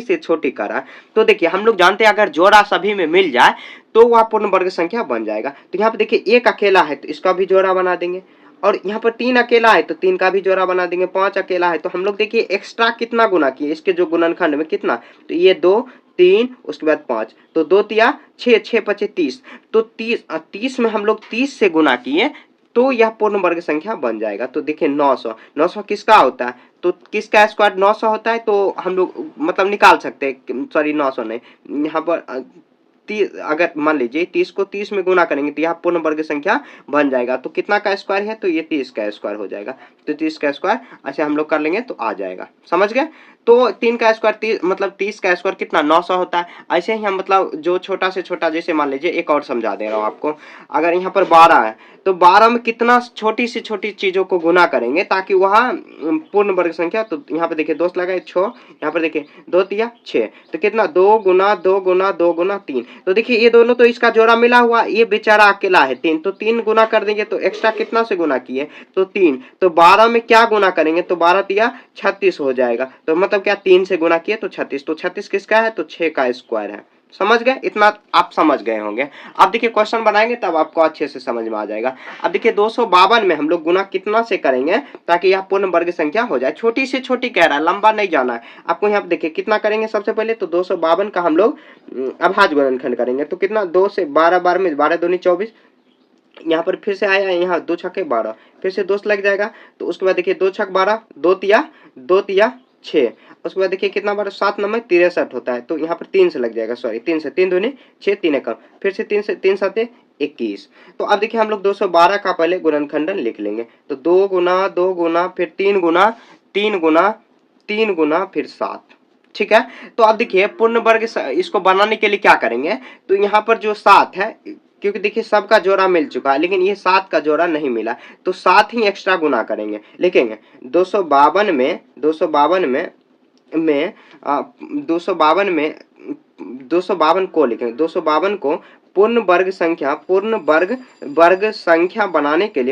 से छोटी करा। तो देखिए हम लोग जानते हैं अगर जोड़ा सभी में मिल जाए तो वह पूर्ण वर्ग संख्या बन जाएगा। तो यहाँ पे देखिए 1 अकेला है तो इसका भी जोड़ा बना देंगे, और यहाँ पर 3 अकेला है तो 3 का भी जोड़ा बना देंगे, 5 अकेला है तो हम लोग देखिए एक्स्ट्रा कितना गुना किए इसके जो गुणनखंड में कितना, तो ये 2 3 उसके बाद 5, तो 2 तिया 6, 6 पचे 30, तो 30 में हम लोग 30 से गुना किए तो यह पूर्ण वर्ग संख्या बन जाएगा। तो देखिए 900, 900 किसका होता है, तो किसका स्क्वायर 900 होता है, तो हम लोग मतलब निकाल सकते हैं, सॉरी 900 नहीं, यहाँ पर अगर मान लीजिए 30 को 30 में गुना करेंगे तो यह पूर्ण वर्ग संख्या बन जाएगा। तो कितना का स्क्वायर है, तो ये 30 का स्क्वायर हो जाएगा। तो 30 का स्क्वायर ऐसे हम लोग कर लेंगे तो आ जाएगा, समझ गए। तो 3 का स्क्वायर मतलब 30 का स्क्वायर कितना 900 होता है। ऐसे ही हम मतलब जो छोटा से छोटा, जैसे मान लीजिए एक और समझा दे रहा हूँ आपको, अगर यहाँ पर 12 है तो 12 में कितना छोटी से छोटी चीजों को गुना करेंगे ताकि वह पूर्ण वर्ग संख्या, तो यहाँ पे देखिए दोस्त लगाए 6, यहाँ पर देखिए 2 तिया 6, तो कितना 2 गुना 2 गुना 2 गुना 3। तो देखिए ये दोनों तो इसका जोड़ा मिला हुआ, ये बेचारा अकेला है 3, तो 3 गुना कर देंगे तो एक्स्ट्रा कितना से गुना किए, तो 3, तो 12 में क्या गुना करेंगे, तो 12 तिया 36 हो जाएगा। तो मतलब क्या 3 से गुना किए तो 36, तो 36 किसका है, तो 6 का स्क्वायर है। समझ गए, इतना आप समझ गए होंगे। अब देखिए क्वेश्चन बनाएंगे तब आपको अच्छे से समझ में आ जाएगा। अब देखिए 252 में हम लोग गुना कितना से करेंगे ताकि यह पूर्ण वर्ग संख्या हो जाए। छोटी से छोटी कह रहा है, लंबा नहीं जाना है आपको। यहाँ पे देखिए कितना करेंगे, सबसे पहले तो 252 का हम लोग अभाज्य गुणनखंड करेंगे, तो कितना 2 से 12 बार में 12 दूनी 24, यहाँ पर फिर से आया, यहाँ 2 छक्के 12, फिर से दोस्त लग जाएगा। तो उसके बाद देखिए 2 छक 12, 2 तिया 6, उसके बाद देखिए कितना बार 7 नंबर 63 होता है, तो यहाँ पर 3 से लग जाएगा, सॉरी 3 से, 3 दूनी 6, 3 एकम, फिर से 3 से 3 साते 21। तो अब देखिए हम लोग 212 का पहले गुणनखंडन लिख लेंगे, तो 2 गुना 2 गुना फिर 3 गुना 3 गुना 3 गुना फिर 7, ठीक है। तो अब देखिए पूर्ण वर्ग इसको बनाने के लिए क्या करेंगे, तो यहाँ पर जो 7 है, क्योंकि देखिए सबका जोड़ा मिल चुका है लेकिन ये 7 का जोड़ा नहीं मिला, तो 7 ही एक्स्ट्रा गुना करेंगे, लिखेंगे 252 में 252 को लिखेंगे, 252 को पूर्ण वर्ग संख्या बनाने के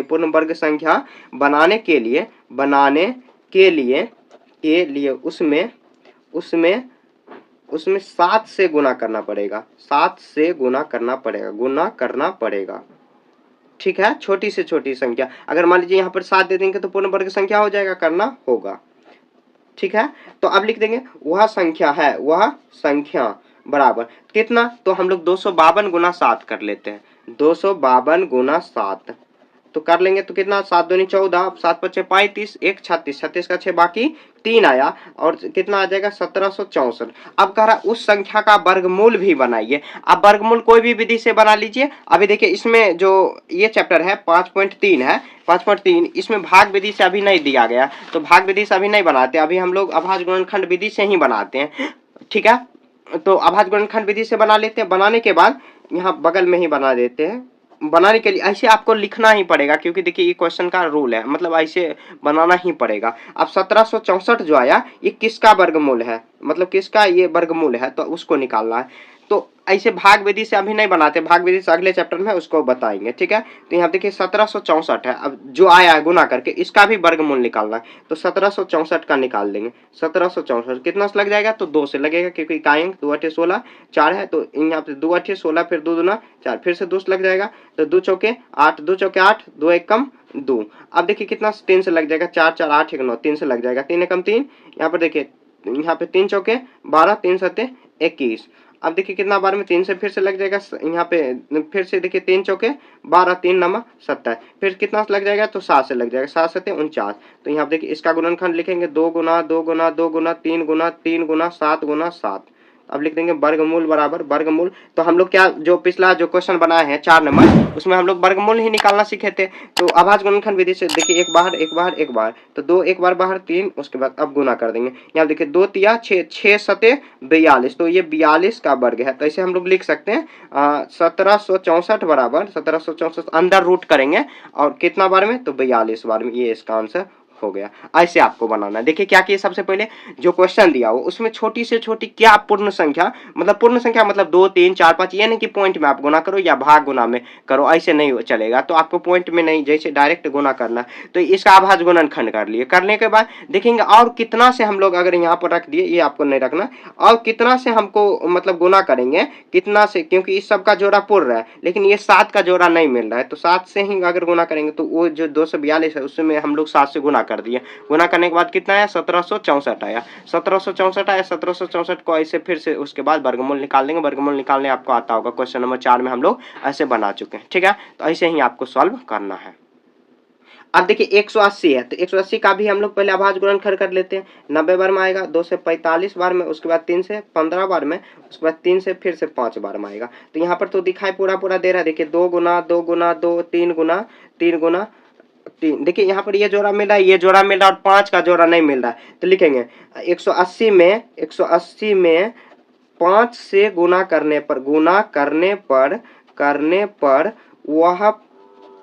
लिए उसमें 7 से गुना करना पड़ेगा, 7 से गुना करना पड़ेगा, ठीक है। छोटी से छोटी संख्या, अगर मान लीजिए यहाँ पर 7 दे देंगे तो पूर्ण वर्ग संख्या हो जाएगा, करना होगा, ठीक है। तो अब लिख देंगे वह संख्या बराबर कितना, तो हम लोग 252 गुना 7 कर लेते हैं, 252 गुना 7, तो कर लेंगे तो कितना 7 दूनी 14, 7 पच्चे 35, 1 36, 36 का 6 बाकी 3 आया और कितना आ जाएगा 1764। अब कह रहा उस संख्या का वर्गमूल भी बनाइए। अब वर्गमूल कोई भी विधि से बना लीजिए। अभी देखिए इसमें जो ये चैप्टर है 5.3 है, 5.3 इसमें भाग विधि से अभी नहीं दिया गया, तो भाग विधि से अभी नहीं बनाते, अभी हम लोग अभाज्य गुणनखंड विधि से ही बनाते हैं। ठीक है, तो अभाज्य गुणनखंड विधि से बना लेते हैं। बनाने के बाद यहाँ बगल में ही बना देते हैं। बनाने के लिए ऐसे आपको लिखना ही पड़ेगा, क्योंकि देखिए ये क्वेश्चन का रूल है, मतलब ऐसे बनाना ही पड़ेगा। अब 1764 जो आया ये किसका वर्गमूल है, मतलब किसका ये वर्गमूल है, तो उसको निकालना है। तो ऐसे भाग विधि से अभी नहीं बनाते, भाग विधि से अगले चैप्टर में उसको बताएंगे। ठीक है, तो यहाँ देखिए 1764 है, अब जो आया है गुना करके इसका भी वर्गमूल निकालना है, तो 1764 का निकाल देंगे। 1764 कितना से लग जाएगा, तो 2 से लगेगा, क्योंकि इकाई अंक 2 8 16 4 है, तो यहाँ पे 2 8 16 फिर 2 दूना 4, फिर से 2 से लग जाएगा, तो 2 चौके 8, 2 चौके 8, 2 एक कम 2। अब देखिए कितना 3 से लग जाएगा, 4 4 8 1 9, 3 से लग जाएगा, 3 एकम 3। यहाँ पर देखिए यहाँ पे 3 चौके 12, 3 सत्ते 21। अब देखिए कितना बार में 3 से फिर से लग जाएगा, यहाँ पे फिर से देखिए 3 चौके 12, 3 नम 27, फिर कितना लग जाएगा, तो 7 से लग जाएगा, 7 सत्ते 49। तो यहाँ देखिए इसका गुणनखंड लिखेंगे 2 गुना 2 गुना 2 गुना 3 गुना 3 गुना 7 गुना 7। अब लिख देंगे वर्गमूल बराबर वर्गमूल। तो हम लोग क्या जो पिछला जो क्वेश्चन बनाए हैं 4 नंबर, उसमें हम लोग वर्गमूल ही निकालना सीखे थे। तो अभाज्य गुणनखंड विधि से देखिए एक बाहर एक बाहर एक बार, तो 2 एक बार बाहर 3, उसके बाद अब गुना कर देंगे। यहाँ देखिए 2 तिया 6, 6 सते 42, तो ये 42 का वर्ग है। तो ऐसे हम लोग लिख सकते हैं 1764 बराबर 1764 अंदर रूट करेंगे और कितना बार में, तो 42 बार में, ये इसका आंसर हो गया। ऐसे आपको बनाना है। देखिए क्या किए, सबसे पहले जो क्वेश्चन दिया हो उसमें छोटी से छोटी क्या पूर्ण संख्या, मतलब पूर्ण संख्या मतलब 2 3 4 5, ये नहीं कि पॉइंट में आप गुना करो या भाग गुना में करो, ऐसे नहीं चलेगा। तो आपको पॉइंट में नहीं, जैसे डायरेक्ट गुना करना। तो इसका अभाज्य गुणनखंड कर लिए, करने के बाद देखेंगे और कितना से हम लोग अगर यहाँ पर रख दिए, ये आपको नहीं रखना, और कितना से हमको मतलब गुना करेंगे कितना से, क्योंकि इस सब का जोड़ा पूर्ण है लेकिन ये 7 का जोड़ा नहीं मिल रहा है, तो 7 से ही अगर गुना करेंगे तो वो जो 242 है उसमें हम लोग 7 से गुना कर दिए। गुना करने के बाद कितना आया, 1764 आया। 1764 आया, 1764 को ऐसे फिर से उसके बाद वर्गमूल निकाल देंगे। वर्गमूल निकालने आपको आता होगा, क्वेश्चन नंबर 4 में हम लोग ऐसे बना चुके हैं। ठीक है, तो ऐसे ही आपको सॉल्व करना है। अब देखिए 180 है, तो 180 का भी हम लोग पहले अभाज्य गुणनखंड कर लेते हैं। 90 बार में आएगा, 2 से 45 बार में, उसके बाद 3 से 15 बार में, उसके बाद 3 से फिर से 5 बार में आएगा। तो यहाँ पर तो दिखाई पूरा पूरा दे रहा है, देखिए 2 गुना 2 गुना 2, 3 गुना 3 गुना 3। देखिए यहाँ पर ये जोड़ा मिल रहा है, ये जोड़ा मिल रहा है और 5 का जोड़ा नहीं मिल रहा है। तो लिखेंगे 180 में 5 से गुना करने पर वह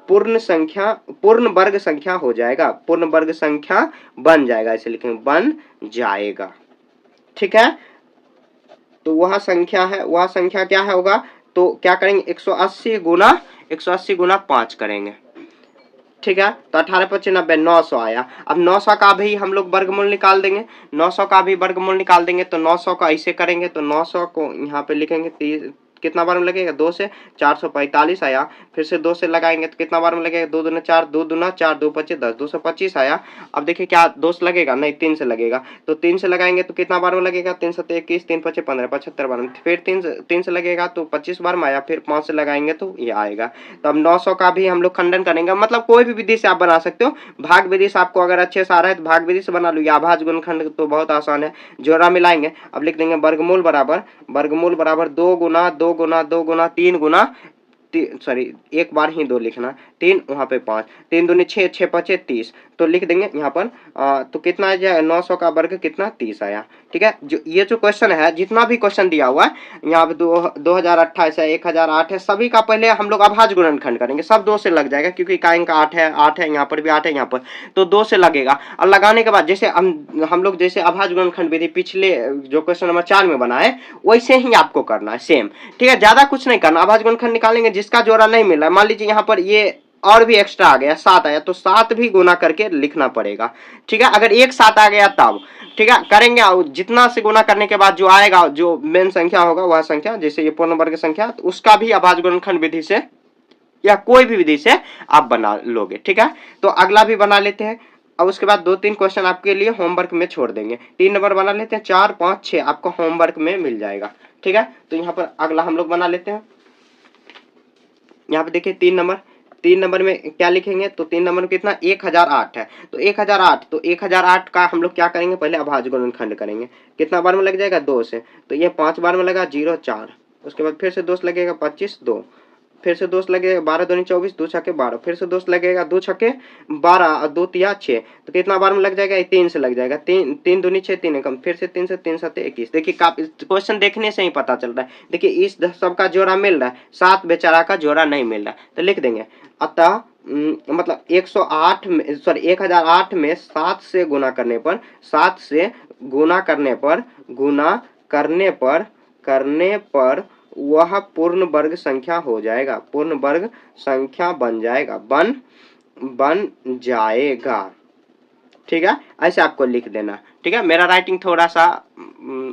पूर्ण संख्या, पूर्ण वर्ग संख्या हो जाएगा, पूर्ण वर्ग संख्या बन जाएगा, ऐसे लिखेंगे बन जाएगा। ठीक है, तो वह संख्या है, वह संख्या क्या है होगा, तो क्या करेंगे 180 गुना 5 करेंगे। ठीक है, तो 18 25 90, 900 आया। अब 900 का भी हम लोग वर्गमूल निकाल देंगे, 900 का भी वर्गमूल निकाल देंगे। तो 900 का ऐसे करेंगे, तो 900 को यहाँ पे लिखेंगे, कितना बार में लगेगा, 2 से 445 आया, फिर से 2 से लगाएंगे तो कितना बार में लगेगा, 2 दूना 4, 2 दूना 4, 2 25 10, 225 आया। अब देखिए क्या 2 से लगेगा, नहीं 3 से लगेगा, तो 3 से लगाएंगे तो कितना बार में लगेगा, 3 7 21, 3 5 15, 75 बार में, फिर 3 से लगेगा तो 25 बार में आया, फिर 5 से लगाएंगे तो ये आएगा। तो अब 900 का भी हम लोग खंडन करेंगे, मतलब कोई भी विधि से आप बना सकते हो। भाग विधि से आपको अगर अच्छे से आ रहा है तो भाग विधि से बना लो, या अभाज्य गुणनखंड तो बहुत आसान है, जोड़ा मिलाएंगे। अब लिख देंगे वर्गमूल बराबर 2 गुना 2 गुना 2 गुना 3 गुना, सॉरी एक बार ही 2 लिखना, 3 वहां पे 5, 3 दूनी 6, 6 5 30, तो लिख देंगे यहाँ पर तो कितना आ जाएगा, 900 का वर्ग कितना 30 आया। ठीक है, जो ये जो क्वेश्चन है, जितना भी क्वेश्चन दिया हुआ है यहाँ पे 2028 है, 1008 है, सभी का पहले हम लोग अभाज्य गुणनखंड करेंगे। सब 2 से लग जाएगा, क्योंकि इकाई का 8 है, यहाँ पर भी 8 है, यहाँ पर तो 2 से लगेगा। और लगाने के बाद जैसे हम लोग जैसे अभाज्य गुणनखंड विधि पिछले जो क्वेश्चन नंबर 4 में बनाए वैसे ही आपको करना है, सेम। ठीक है, ज्यादा कुछ नहीं करना। अभाज्य गुणनखंड निकालेंगे, जिसका जोड़ा नहीं मिल रहा है, मान लीजिए यहाँ पर ये और भी एक्स्ट्रा आ गया, 7 आया, तो 7 भी गुना करके लिखना पड़ेगा। ठीक है, अगर एक 7 आ गया तब ठीक है करेंगे, और जितना से गुना करने के बाद जो आएगा, जो मेन संख्या होगा वह संख्या, जैसे ये पूर्ण वर्ग संख्या, तो उसका भी अभाज्य गुणनखंड विधि से या कोई भी विधि से आप बना लोगे। ठीक है, तो अगला भी बना लेते हैं। अब उसके बाद 2-3 क्वेश्चन आपके लिए होमवर्क में छोड़ देंगे। 3 नंबर बना लेते हैं, 4 5 6 आपको होमवर्क में मिल जाएगा। ठीक है, तो यहाँ पर अगला हम लोग बना लेते हैं। यहाँ पे देखिए 3 नंबर, 3 नंबर में क्या लिखेंगे, तो 3 नंबर में कितना 1008 है, तो 1008, तो 1008 का हम लोग क्या करेंगे, पहले अभाज्य गुणनखंड करेंगे। कितना बार में लग जाएगा, 2 से, तो ये 5 बार में लगा 0 4, उसके बाद फिर से 2 लगेगा 25 2, फिर से 2 लगेगा 12 दूनी 24, 2 छक्के 12, फिर से 2 लगेगा 2 छक्के 12 और 2 तिया 6, तो कितना बार में लग जाएगा, 3 से लग जाएगा, 3 3 दूनी 6 3 एकम, फिर से 3 से 3 7 21। देखिए क्वेश्चन देखने से ही पता चल रहा है, देखिए इस सब का जोड़ा मिल रहा है, 7 बेचारा का जोड़ा नहीं मिल रहा, तो लिख देंगे अतः मतलब 108 में सॉरी 1008 में 7 से गुना करने पर, 7 से गुना करने पर वह पूर्ण वर्ग संख्या हो जाएगा, पूर्ण वर्ग संख्या बन जाएगा। ठीक है, ऐसे आपको लिख देना। ठीक है, मेरा राइटिंग थोड़ा सा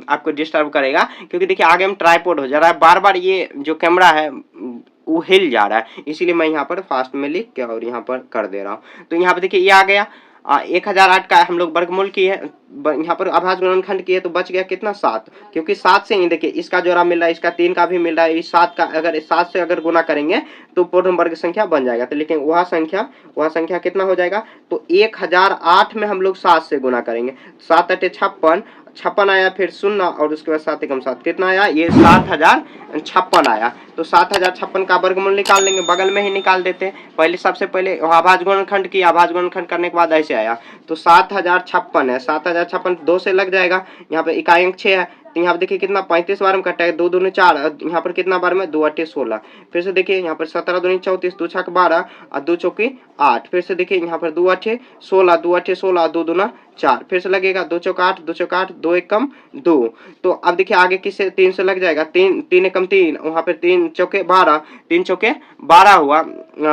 आपको डिस्टर्ब करेगा, क्योंकि देखिए आगे हम ट्राइपॉड हो जा रहा है, बार बार ये जो कैमरा है वो हिल जा रहा है, इसीलिए मैं यहाँ पर फास्ट में लिख के और यहाँ पर कर दे रहा हूँ। तो यहाँ पे देखिए ये आ गया 1008 का हम लोग वर्गमूल की है, यहाँ पर अभाज्य गुणनखंड की है, तो बच गया कितना 7, क्योंकि 7 से ही देखिए इसका जोड़ा मिल रहा है, इसका 3 का भी मिल रहा है, इस 7 का अगर 7 से अगर गुना करेंगे तो पूर्ण वर्ग संख्या बन जाएगा। तो लेकिन वह संख्या कितना हो जाएगा, तो 1008 में हम लोग 7 से गुना करेंगे, 7 अटे 56, 56 आया, फिर 0 और उसके बाद 7 एकम 7, कितना आया, ये 7056 आया। तो 7056 का वर्गमूल निकाल लेंगे, बगल में ही निकाल देते हैं। पहले सबसे पहले अभाज्य गुणनखंड किया, अभाज्य गुणनखंड करने के बाद ऐसे आया, तो 7056 है, 7056 2 से लग जाएगा, यहाँ पे इकाई अंक 6 है, तो यहाँ पर देखिए कितना 35 बार में कटा है, 2 दूनी 4, यहाँ पर कितना बार में 2 अट्ठे 16, फिर से देखिए यहाँ पर 17 दूनी 34, 2 छक 12 और 2 चौकी 8, फिर से देखिए यहाँ पर 2 अट्ठे 16, 2 अट्ठे 16, 2 दूना 4, फिर से लगेगा 2 चौक 8, 2 चौक 8, 2 एकम 2। तो अब देखिए आगे किससे 3 से लग जाएगा, 3 3 एकम 3, वहाँ पर 3 चौके 12, 3 चौके 12 हुआ,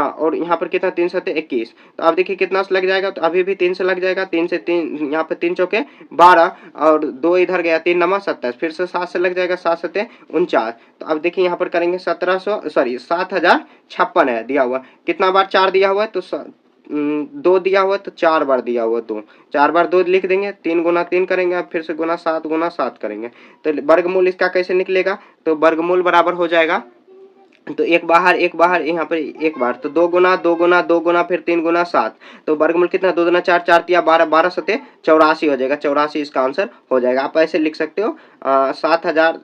और यहाँ पर कितना 3 7 21, तो अब देखिए कितना से लग जाएगा, तो अभी भी 3 से लग जाएगा, 3 से 3 यहाँ पर 3 चौके 12 और 2 इधर गया, 3 नमा 27, फिर से 7 से लग जाएगा, 7 7 49। तो अब देखिए यहाँ पर करेंगे 7056 है दिया हुआ, कितना बार 4 दिया हुआ है, तो 2 दिया हुआ है, तो 4 बार दिया हुआ, 2 4 बार 2 लिख देंगे, 3 गुना 3 करेंगे, अब फिर से गुना 7 करेंगे, तो वर्गमूल इसका कैसे निकलेगा, तो वर्गमूल बराबर हो जाएगा, तो एक बाहर यहाँ पर एक बार, तो 2 गुना 2 गुना 2 गुना फिर 3 गुना 7, तो वर्गमूल कितना 2 गुना 4 4 तिया 12 12 सते 84 हो जाएगा, 84 इसका आंसर हो जाएगा। आप ऐसे लिख सकते हो 7000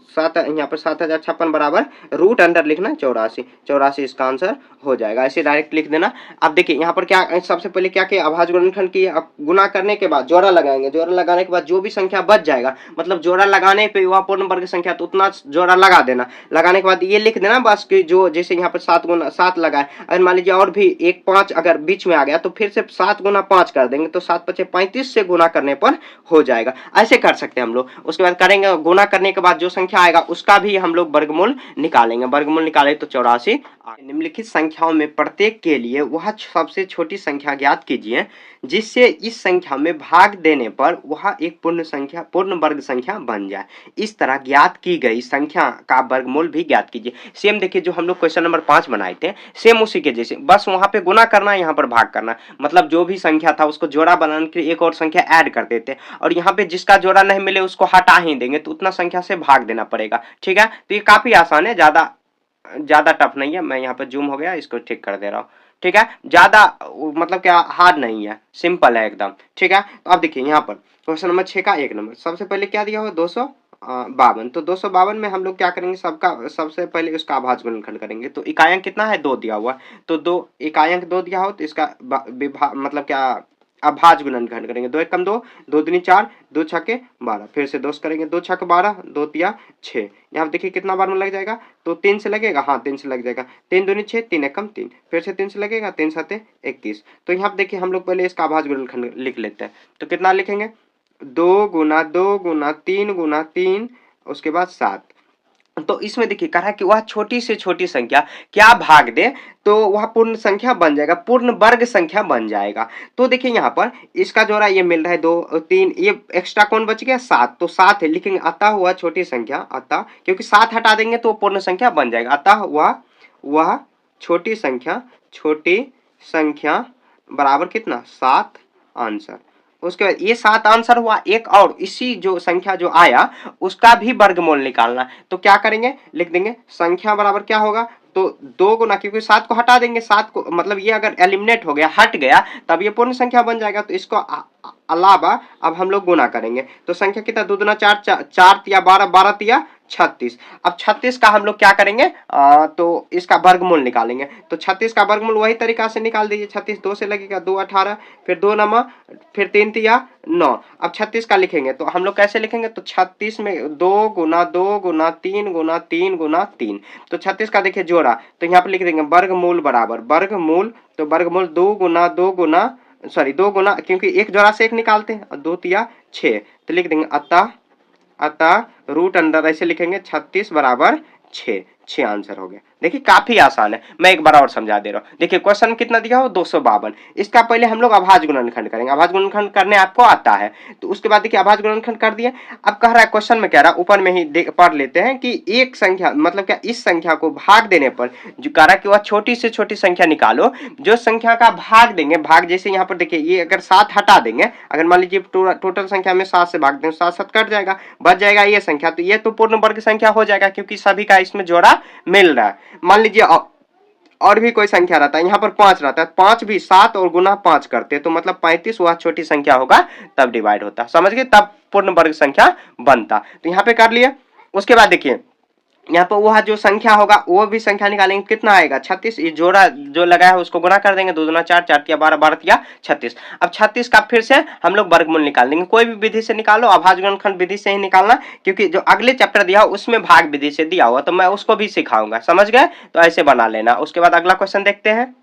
7 यहाँ पर 7056 बराबर रूट अंडर लिखना 84 इसका आंसर हो जाएगा, ऐसे डायरेक्ट लिख देना। अब देखिए यहाँ पर क्या सबसे पहले क्या किया, अभाज्य गुणनखंड की, अब गुना करने के बाद जोड़ा लगाएंगे, जोड़ा लगाने के बाद जो भी संख्या बच जाएगा, मतलब जोड़ा लगाने पे वह पूर्ण वर्ग संख्या, तो उतना जोड़ा लगा देना, लगाने के बाद ये लिख देना बस कि जो जैसे यहाँ पर 7 गुना 7 लगाए, अगर मान लीजिए और भी एक 5 अगर बीच में आ गया, तो फिर से 7 गुना 5 कर देंगे, तो 7 5 35 से गुना करने पर हो जाएगा, ऐसे कर सकते हैं हम लोग। उसके बाद करेंगे गुना करने के बाद जो संख्या आएगा उसका भी हम लोग वर्गमूल निकालेंगे, वर्गमूल निकाले तो 84। निम्नलिखित संख्याओं में प्रत्येक के लिए वह सबसे छोटी संख्या ज्ञात कीजिए जिससे इस संख्या में भाग देने पर वह एक पूर्ण वर्ग संख्या बन जाए। इस तरह ज्ञात की गई संख्या का वर्गमूल भी ज्ञात कीजिए। सेम देखिए जो हम लोग क्वेश्चन नंबर 5 बनाए थे, सेम उसी के जैसे, बस वहां पे गुना करना, यहाँ पर भाग करना, मतलब जो भी संख्या था उसको जोड़ा बनाने के लिए एक और संख्या ऐड कर देते, और यहाँ पे जिसका जोड़ा नहीं मिले उसको हटा ही देंगे, तो उतना संख्या से भाग देना पड़ेगा। ठीक है, तो ये काफी आसान है, ज्यादा टफ नहीं है। मैं यहाँ पे जूम हो गया, इसको ठीक कर दे रहा हूँ। ठीक है, ज्यादा मतलब क्या हार्ड नहीं है, सिंपल है एकदम। ठीक है, तो अब देखिए यहाँ पर क्वेश्चन नंबर 6 का 1 नंबर, सबसे पहले क्या दिया हुआ 252, तो 252 में हम लोग क्या करेंगे, सबसे पहले उसका अभाज्य गुणनखंड करेंगे, तो इकाई कितना है 2 दिया हुआ, तो 2 इकाई 2 दिया हो, तो इसका मतलब क्या अभाज्य गुणनखंड करेंगे, 2 एकम 2, 2 दूनी 4, 2 छक्के 12, फिर से 2 करेंगे, 2 छक 12, 2 तिया 6, यहाँ देखिए कितना बार में लग जाएगा, तो 3 से लगेगा, हाँ 3 से लग जाएगा, 3 दूनी 6, 3 एकम 3, फिर से 3 से लगेगा, 3 7 21। तो यहाँ देखिए हम लोग पहले इसका अभाज्य गुणनखंड लिख लेते हैं, तो कितना लिखेंगे 2 गुना 2 गुना 3 गुना 3, उसके बाद 7। तो इसमें देखिए कहा कि वह छोटी से छोटी संख्या क्या भाग दे तो वह पूर्ण संख्या बन जाएगा, पूर्ण वर्ग संख्या बन जाएगा। तो देखिए यहाँ पर इसका जोड़ा ये मिल रहा है 2 3, ये एक्स्ट्रा कौन बच गया 7, तो 7 है, लिखेंगे अतः हुआ छोटी संख्या, अतः क्योंकि 7 हटा देंगे तो पूर्ण संख्या बन जाएगा, अतः वह छोटी संख्या बराबर कितना 7 आंसर। उसके बाद ये 7 आंसर हुआ। एक और इसी जो संख्या जो आया उसका भी वर्गमूल निकालना। तो क्या करेंगे, लिख देंगे संख्या बराबर क्या होगा, तो 2 गुना, क्योंकि 7 को हटा देंगे, 7 को मतलब ये अगर एलिमिनेट हो गया, हट गया, तब ये पूर्ण संख्या बन जाएगा। तो इसको अलावा अब हम लोग गुना करेंगे। तो संख्या कितना, 2 दूना 4, 4 तिया 12, 12 तिया 36। अब 36 का हम लोग क्या करेंगे, तो इसका वर्गमूल निकालेंगे। तो 36 का वर्गमूल वही तरीका से निकाल दीजिए। 36 2 से लगेगा, 2 18, फिर 2 नमा, फिर 3 तिया 9। अब 36 का लिखेंगे तो हम लोग कैसे लिखेंगे, तो 36 में 2 गुना 2 गुना 3 गुना 3 गुना 3। तो 36 का देखिए जोड़ा, तो यहाँ पे लिख देंगे वर्गमूल बराबर वर्गमूल, तो वर्गमूल 2 गुना 2 गुना, सॉरी 2 गुना, क्योंकि एक जोड़ा से एक निकालते हैं, 2 तिया 6, तो लिख देंगे अतः अतः रूट अंडर ऐसे लिखेंगे 36 बराबर 6। 6 आंसर हो गया। देखिए काफी आसान है, मैं एक बार और समझा दे रहा हूँ। देखिए क्वेश्चन कितना दिया हो, 252। इसका पहले हम लोग अभाज्य गुणनखंड करेंगे। अभाज्य गुणनखंड करने आपको आता है, तो उसके बाद देखिए अभाज्य गुणनखंड कर दिए। अब कह रहा है, क्वेश्चन में कह रहा है, ऊपर में ही पढ़ लेते हैं कि एक संख्या मतलब क्या, इस संख्या को भाग देने पर जो कह रहा है कि वह छोटी से छोटी संख्या निकालो। जो संख्या का भाग देंगे, भाग जैसे यहाँ पर देखिए, ये अगर 7 हटा देंगे, अगर मान लीजिए टोटल संख्या में 7 से भाग दें, 7 7 कट जाएगा, बच जाएगा ये संख्या, तो ये तो पूर्ण वर्ग संख्या हो जाएगा, क्योंकि सभी का इसमें जोड़ा मिल रहा है। मान लीजिए और भी कोई संख्या रहता है, यहाँ पर 5 रहता है, 5 भी 7 और गुना 5 करते, तो मतलब 35 वह छोटी संख्या होगा, तब डिवाइड होता, समझ गए, तब पूर्ण वर्ग संख्या बनता। तो यहाँ पे कर लिए। उसके बाद देखिए यहाँ पर वह जो संख्या होगा वो भी संख्या निकालेंगे, कितना आएगा 36। ये जोड़ा जो लगाया है उसको गुना कर देंगे, 2 दूना 4, 4 तिया 12, 12 तिया 36। अब 36 का फिर से हम लोग वर्गमूल निकाल देंगे। कोई भी विधि से निकालो, अभाज्य गुणनखंड विधि से ही निकालना, क्योंकि जो अगले चैप्टर दिया हो उसमें भाग विधि से दिया हुआ, तो मैं उसको भी सिखाऊंगा, समझ गए, तो ऐसे बना लेना। उसके बाद अगला क्वेश्चन देखते हैं।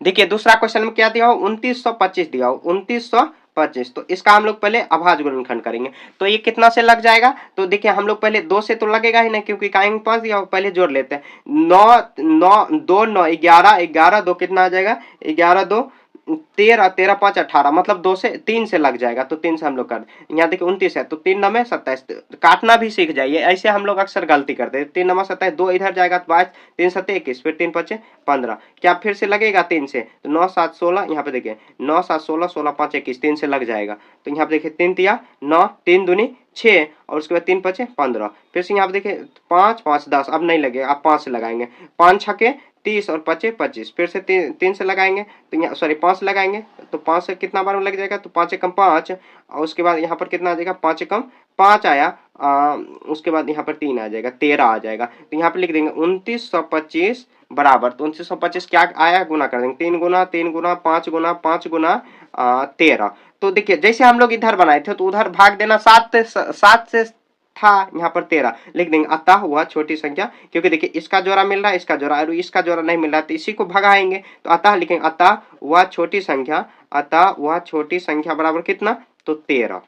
देखिए दूसरा क्वेश्चन में क्या दिया हो, 2925 दिया हो, 2925। तो इसका हम लोग पहले अभाज्य गुणनखंड करेंगे। तो ये कितना से लग जाएगा, तो देखिए हम लोग पहले 2 से तो लगेगा ही नहीं, क्योंकि काएंगे 5 दिया हो, पहले जोड़ लेते हैं। 9 9 2 9 11, 11 2 कितना आ जाएगा, 11 2 13, 13 5 18, मतलब 2 से 3 से लग जाएगा, तो 3 से हम लोग कर, यहाँ देखिए 29 है, तो 3 9 27, काटना भी सीख जाइए, ऐसे हम लोग अक्सर गलती करते हैं। 3 9 27, 2 इधर जाएगा तो 22, 3 7 21, फिर 3 5 15, क्या फिर से लगेगा 3 से, तो 9 7 16, यहाँ पे देखिए 9 7 16, 16 5 21, 3 से लग जाएगा। तो यहाँ पे देखिए 3 तिया 9, 3 दूनी 6, और उसके बाद 3 5 15, फिर से यहाँ पे देखिए 5 5 10, अब नहीं लगेगा, अब 5 से लगाएंगे, 5 छके 30 और 5 25, फिर से 3 से लगाएंगे, तो यहाँ सॉरी 5 लगाएंगे, तो 5 से कितना बार में लग जाएगा, तो 5 एकम 5, और उसके बाद यहाँ पर कितना आ जाएगा, 5 एकम 5 आया, उसके बाद यहाँ पर 3 आ जाएगा, 13 आ जाएगा। तो यहाँ पर लिख देंगे 2925 बराबर, तो 2925 क्या आया, गुना कर देंगे, 3 गुना 3 गुना 5 गुना 5 गुना 13। तो देखिए जैसे हम लोग इधर बनाए थे, तो उधर भाग देना 7 से था, यहाँ पर 13 लिख देंगे। अतः वह छोटी संख्या, क्योंकि देखिए इसका जोड़ा मिल रहा है, इसका जोड़ा, और इसका जोड़ा नहीं मिल रहा है, तो इसी को भगाएंगे, तो अतः लिखेंगे अतः वह छोटी संख्या, अतः वह छोटी संख्या बराबर कितना, तो 13।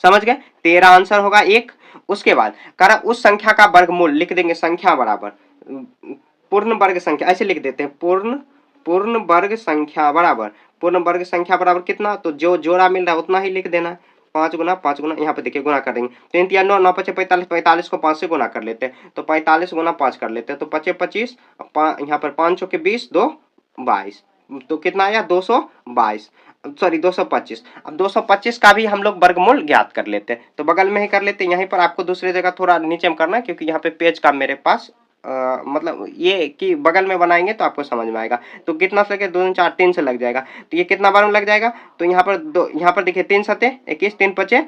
समझ गए, 13 आंसर होगा एक। उसके बाद कह रहा उस संख्या का वर्गमूल, लिख देंगे संख्या बराबर पूर्ण वर्ग संख्या, ऐसे लिख देते हैं, पूर्ण वर्ग संख्या बराबर, पूर्ण वर्ग संख्या बराबर कितना, तो जो जोड़ा मिल रहा है उतना ही लिख देना, 5 गुना 5 गुना, यहाँ पे देखिए गुना कर देंगे, 3 तिया 9, 9 5 45, 45 को 5 से गुना कर लेते हैं, तो 45 गुना 5 कर लेते हैं, तो 5 25, यहाँ पर 5 चौके 20, 2 22, तो कितना आया 222, सॉरी 225। अब 225 का भी हम लोग वर्गमूल ज्ञात कर लेते हैं, तो बगल में ही कर लेते हैं, यहीं पर आपको दूसरी जगह थोड़ा नीचे में करना है, क्योंकि यहाँ पे पेज का मेरे पास मतलब ये कि बगल में बनाएंगे तो आपको समझ में आएगा। तो कितना से लगे, 2 4 3 से लग जाएगा, तो ये कितना बार में लग जाएगा, तो यहाँ पर देखिए 3 सते 21, 3 पचे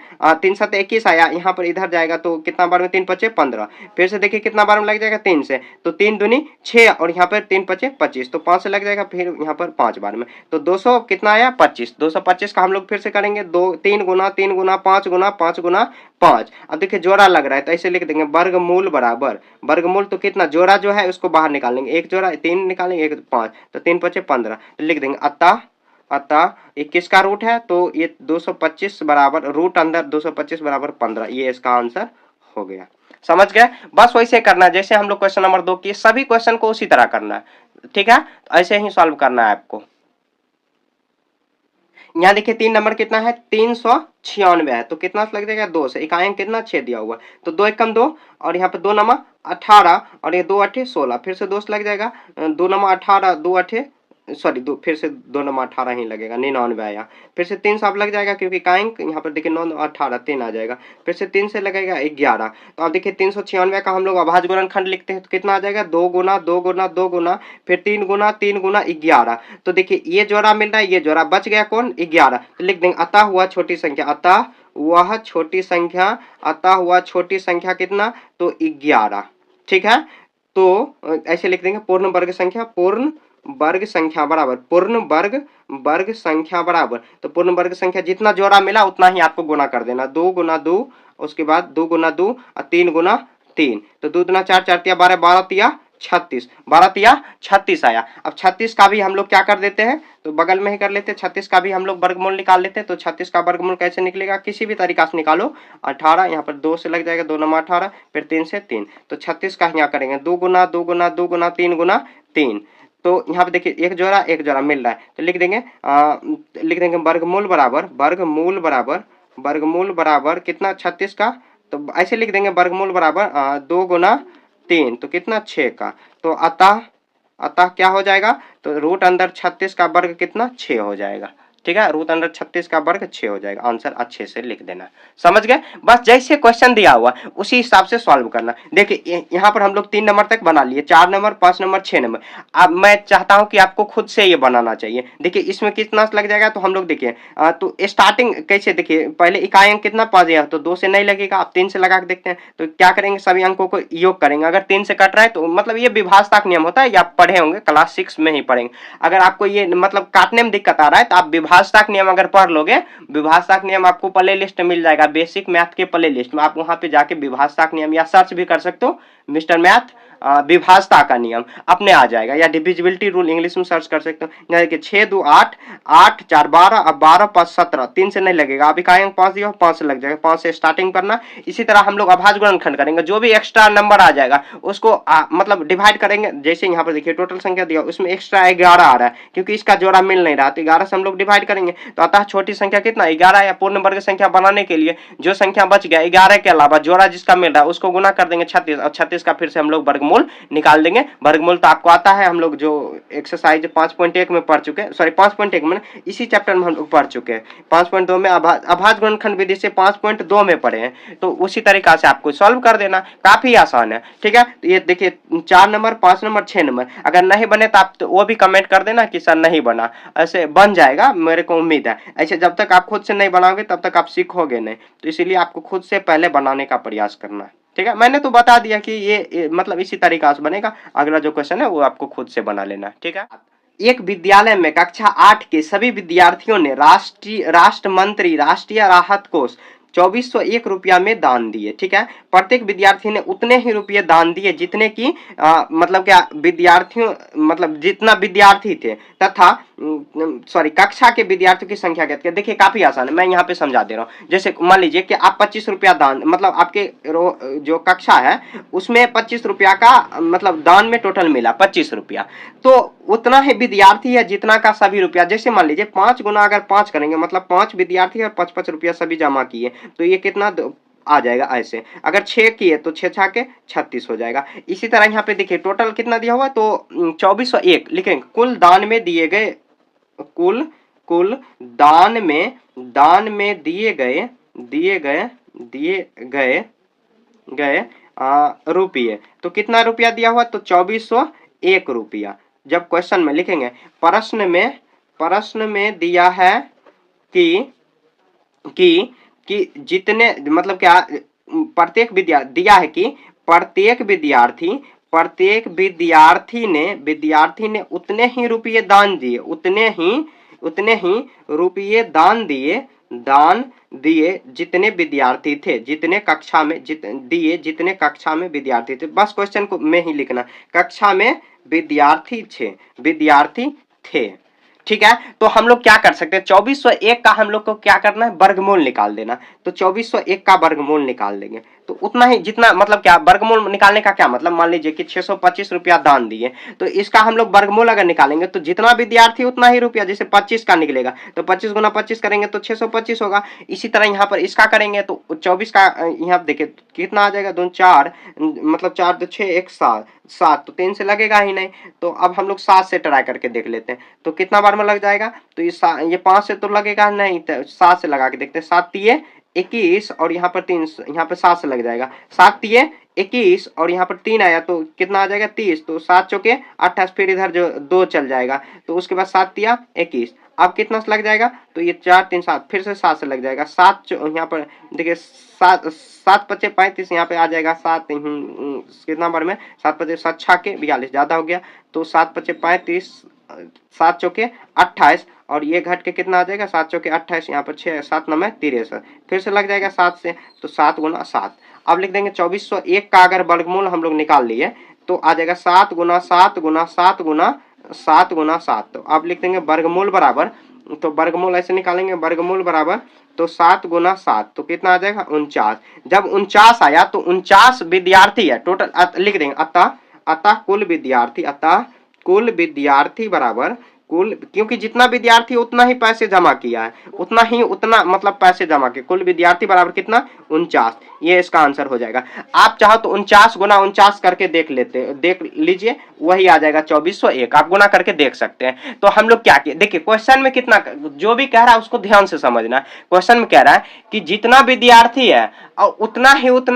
3 सते 21 आया, यहाँ पर इधर जाएगा, तो कितना बार में, 3 पचे 15, फिर से देखिए कितना बार में लग जाएगा, 3 से, तो 3 दूनी 6, और यहाँ पर 3 पचे 25, तो 5 से लग जाएगा, फिर यहाँ पर 5 बार में, तो 200 कितना आया 25। 225 का हम लोग फिर से करेंगे, 3 गुना 3 गुना 5 गुना 5 गुना 5। अब देखिए जोड़ा लग रहा है, तो ऐसे लिख देंगे वर्गमूल बराबर, वर्गमूल तो कितना, जोड़ा जो है उसको बाहर निकालेंगे, एक जोड़ा 3 निकालेंगे, एक 5, तो 3 पचे 15, तो लिख देंगे अतः ये किसका रूट है, तो ये 225 बराबर, रूट अंदर 225 बराबर 15, ये इसका आंसर हो गया। समझ गए, बस वैसे करना है जैसे हम लोग क्वेश्चन नंबर 2 किए, सभी क्वेश्चन को उसी तरह करना है, ठीक है, तो ऐसे ही सॉल्व करना है आपको। यहाँ देखिए 3 नंबर कितना है, 396 है, तो कितना लग जाएगा, 2 से, इकाई कितना 6 दिया हुआ, तो 2 एकम 2, और यहाँ पे 2 नंबर 18, और ये 2 8 16, फिर से 2 से लग जाएगा, 2 नंबर 18, 2 8 सॉरी दो, फिर से 2 नंबर 18 ही लगेगा, 99 आया। फिर से 3 साफ लग जाएगा क्योंकि का अंक यहाँ पर देखिए 9 18 3 आ जाएगा। फिर से 3 से लगेगा 11। तो अब देखिए 396 का हम लोग अभाज्य गुणनखंड लिखते हैं तो कितना आ जाएगा 2 गुना 2 गुना 2 गुना फिर 3 गुना 3 गुना 11। तो देखिए ये जोड़ा मिल रहा है, ये जोड़ा बच गया कौन 11। तो लिख देंगे अतः हुआ छोटी संख्या, अतः वह छोटी संख्या, अतः हुआ छोटी संख्या कितना तो 11। ठीक है, तो ऐसे लिख देंगे पूर्ण वर्ग संख्या, पूर्ण वर्ग संख्या बराबर पूर्ण वर्ग संख्या बराबर, तो पूर्ण वर्ग संख्या जितना जोड़ा मिला उतना ही आपको गुना कर देना, 2 गुना 2, उसके बाद 2 गुना 2 और 3 गुना 3। तो 2 दुना 4, 4 तिया 12, 12 तिया 36, 12 तिया 36 आया। अब 36 का भी हम लोग क्या कर देते हैं तो बगल में ही कर लेते हैं, 36 का भी हम लोग वर्गमूल निकाल लेते हैं। तो 36 का वर्गमूल कैसे निकलेगा, किसी भी तरीका से निकालो। 18 यहाँ पर 2 से लग जाएगा, 2 नंबर 18, फिर 3 से 3। तो 36 का यहाँ करेंगे 2 गुना 2 गुना 2 गुना 3 गुना 3। तो यहाँ पे देखिए एक जोड़ा मिल रहा है तो लिख देंगे वर्गमूल बराबर कितना 36 का, तो ऐसे लिख देंगे वर्गमूल बराबर 2 गुना 3 तो कितना 6 का। तो अतः क्या हो जाएगा तो रूट अंदर 36 का वर्ग कितना 6 हो जाएगा। ठीक है, रूट अंदर 36 का वर्ग 6 हो जाएगा। आंसर अच्छे से लिख देना, समझ गए। बस जैसे क्वेश्चन दिया हुआ उसी हिसाब से सॉल्व करना। देखिए यहाँ पर हम लोग 3 नंबर तक बना लिए, 4 नंबर 5 नंबर 6 नंबर। अब मैं चाहता हूं कि आपको खुद से ये बनाना चाहिए। देखिए इसमें कितना लग जाएगा तो हम लोग देखिए तो स्टार्टिंग कैसे, देखिए पहले इकाई अंक कितना 5 है तो 2 से नहीं लगेगा, आप 3 से लगा के देखते हैं। तो क्या करेंगे सभी अंकों को योग करेंगे, अगर 3 से कट रहा है तो मतलब ये विभाजता का नियम होता है, ये आप पढ़े होंगे क्लास 6 में ही पढ़ेंगे। अगर आपको ये मतलब काटने में दिक्कत आ रहा है तो आप विभाजता का नियम अगर पढ़ लोगे, विभाजता का नियम आपको प्ले लिस्ट मिल जाएगा, बेसिक मैथ के प्ले लिस्ट में। आप वहां पे जाके विभाजता का नियम या सर्च भी कर सकते हो, मिस्टर मैथ विभाजता का नियम अपने आ जाएगा, या डिविजिबिलिटी रूल इंग्लिश में सर्च कर सकते हो। यानी कि 6 2 8, 8 4 12, अब 12 5 17, 3 से नहीं लगेगा। आप इकाई अंक 5 दिया 5 से लग जाएगा, 5 से स्टार्टिंग करना। इसी तरह हम लोग अभाज्य गुणनखंड करेंगे, जो भी एक्स्ट्रा नंबर आ जाएगा उसको मतलब डिवाइड करेंगे। जैसे यहाँ पर देखिए टोटल संख्या दिया उसमें एक्स्ट्रा 11 आ रहा है क्योंकि इसका जोड़ा मिल नहीं रहा, तो 11 से हम लोग डिवाइड करेंगे। तो अतः छोटी संख्या कितना 11, या पूर्ण वर्ग संख्या बनाने के लिए जो संख्या बच गया 11 के अलावा जोड़ा जिसका मिल रहा है उसको गुना कर देंगे 36, और 36 का फिर से हम लोग वर्गमूल निकाल देंगे। वर्गमूल तो आपको आता है, हम लोग जो एक्सरसाइज 5.1 में पढ़ चुके हैं, सॉरी 5.1 में इसी चैप्टर में हम लोग पढ़ चुके हैं। 5.2 में अभाज्य गुणनखंड विधि से 5.2 में पढ़े हैं, तो उसी तरीका से आपको सॉल्व कर देना, काफी आसान है। ठीक है, तो ये देखिए 4 नंबर 5 नंबर 6 नंबर अगर नहीं बने तो आप तो वो भी कमेंट कर देना कि सर नहीं बना, ऐसे बन जाएगा मेरे को उम्मीद है। ऐसे जब तक आप खुद से नहीं बनाओगे तब तक आप सीखोगे नहीं, तो इसीलिए आपको खुद से पहले बनाने का प्रयास करना है। ठीक है, मैंने तो बता दिया कि ये मतलब इसी तरीका से बनेगा। अगला जो क्वेश्चन है वो आपको खुद से बना लेना। ठीक है, एक विद्यालय में कक्षा 8 के सभी विद्यार्थियों ने राष्ट्र मंत्री राष्ट्रीय राहत कोष 2401 रुपया में दान दिए। ठीक है, प्रत्येक विद्यार्थी ने उतने ही रुपये दान दिए जितने की मतलब क्या विद्यार्थियों मतलब जितना विद्यार्थी थे, तथा सॉरी कक्षा के विद्यार्थियों की संख्या ज्ञात किया। देखिए काफी आसान है, मैं यहाँ पे समझा दे रहा हूँ। जैसे मान लीजिए कि आप 25 रुपया दान, मतलब आपके जो कक्षा है उसमें 25 रुपया का मतलब दान में टोटल मिला 25 रुपया, तो उतना ही विद्यार्थी है जितना का सभी रुपया। जैसे मान लीजिए 5 गुना अगर 5 करेंगे मतलब 5 विद्यार्थी और 5-5 रुपया सभी जमा किए, तो ये कितना आ जाएगा। ऐसे अगर 6 किए तो 6 छा के 36 हो जाएगा। इसी तरह यहाँ पे देखिए टोटल कितना दिया हुआ तो 2401 लिखेंगे। कुल दान में दिए गए कुल दान में दिए गए रुपये, तो कितना रुपया दिया हुआ तो 2401 रुपया। जब क्वेश्चन में लिखेंगे प्रश्न में दिया है कि जितने मतलब क्या प्रत्येक विद्यार्थी दिया है कि प्रत्येक विद्यार्थी ने उतने ही रुपये दान दिए, उतने ही रुपये दान दिए जितने विद्यार्थी थे, जितने कक्षा में विद्यार्थी थे। बस क्वेश्चन को में ही लिखना, कक्षा में विद्यार्थी थे। ठीक है, तो हम लोग क्या कर सकते हैं 2401 का हम लोग को क्या करना है वर्गमूल निकाल देना। तो 2401 का वर्गमूल निकाल देंगे। तो उतना ही जितना मतलब क्या वर्गमूल निकालने का क्या मतलब, मान लीजिए कि 625 रुपया दान दिए, तो इसका हम लोग वर्गमूल अगर निकालेंगे तो जितना विद्यार्थी उतना ही रुपया, जैसे 25 का निकलेगा तो 25 गुना 25 करेंगे तो 625 होगा। इसी तरह यहाँ पर इसका करेंगे तो 24 का यहाँ देखिए कितना आ जाएगा, 2 4 मतलब 4 2 6 1 7 7, तो 3 से लगेगा ही नहीं। तो अब हम लोग 7 से ट्राई करके देख लेते हैं तो कितना बार में लग जाएगा, तो ये 5 से तो लगेगा नहीं, तो 7 से लगा के देखते हैं। 7 तिये 21 और यहाँ पर 3, यहाँ पर 7 से लग जाएगा। 7 तिये 21 और यहाँ पर 3 आया तो कितना आ जाएगा 30, तो 7 चौके 28, फिर इधर जो 2 चल जाएगा तो उसके बाद 7 तिया 21। अब कितना से लग जाएगा, तो ये 4 3 7, फिर से 7 से लग जाएगा। 7 यहाँ पर देखिए 7 7 पचे 35, यहाँ पे आ जाएगा 7 कितना बार में 7 पचे 7 छाके 42, ज्यादा हो गया तो 7 पचे 35, 7 चौके 28 और ये घट के कितना आ जाएगा 7 चौके 28, यहाँ पर 6 7 9 63, फिर से लग जाएगा 7 से, तो 7 गुना 7। अब लिख देंगे 2401 का अगर वर्गमूल हम लोग निकाल लिए तो आ जाएगा 7 गुना 7 गुना 7 गुना 7 गुना 7। तो अब लिख देंगे वर्गमूल बराबर, तो वर्गमूल ऐसे निकालेंगे, वर्गमूल बराबर तो 7 गुना 7 तो कितना आ जाएगा 49। जब 49 आया तो 49 विद्यार्थी है टोटल, लिख देंगे अतः कुल विद्यार्थी बराबर कुल, क्योंकि जितना विद्यार्थी उतना ही पैसे जमा किया है, उतना मतलब पैसे जमा किए, कुल विद्यार्थी बराबर कितना 49, ये इसका आंसर हो जाएगा। आप चाहो तो 49 गुना 49 करके देख लीजिए, वही आ जाएगा 2401, आप गुना करके देख सकते हैं। तो हम लोग क्या किए, देखिए क्वेश्चन में कितना, जो भी कह रहा है उसको ध्यान से समझना है। क्वेश्चन में कह रहा है कि जितना विद्यार्थी है और उतना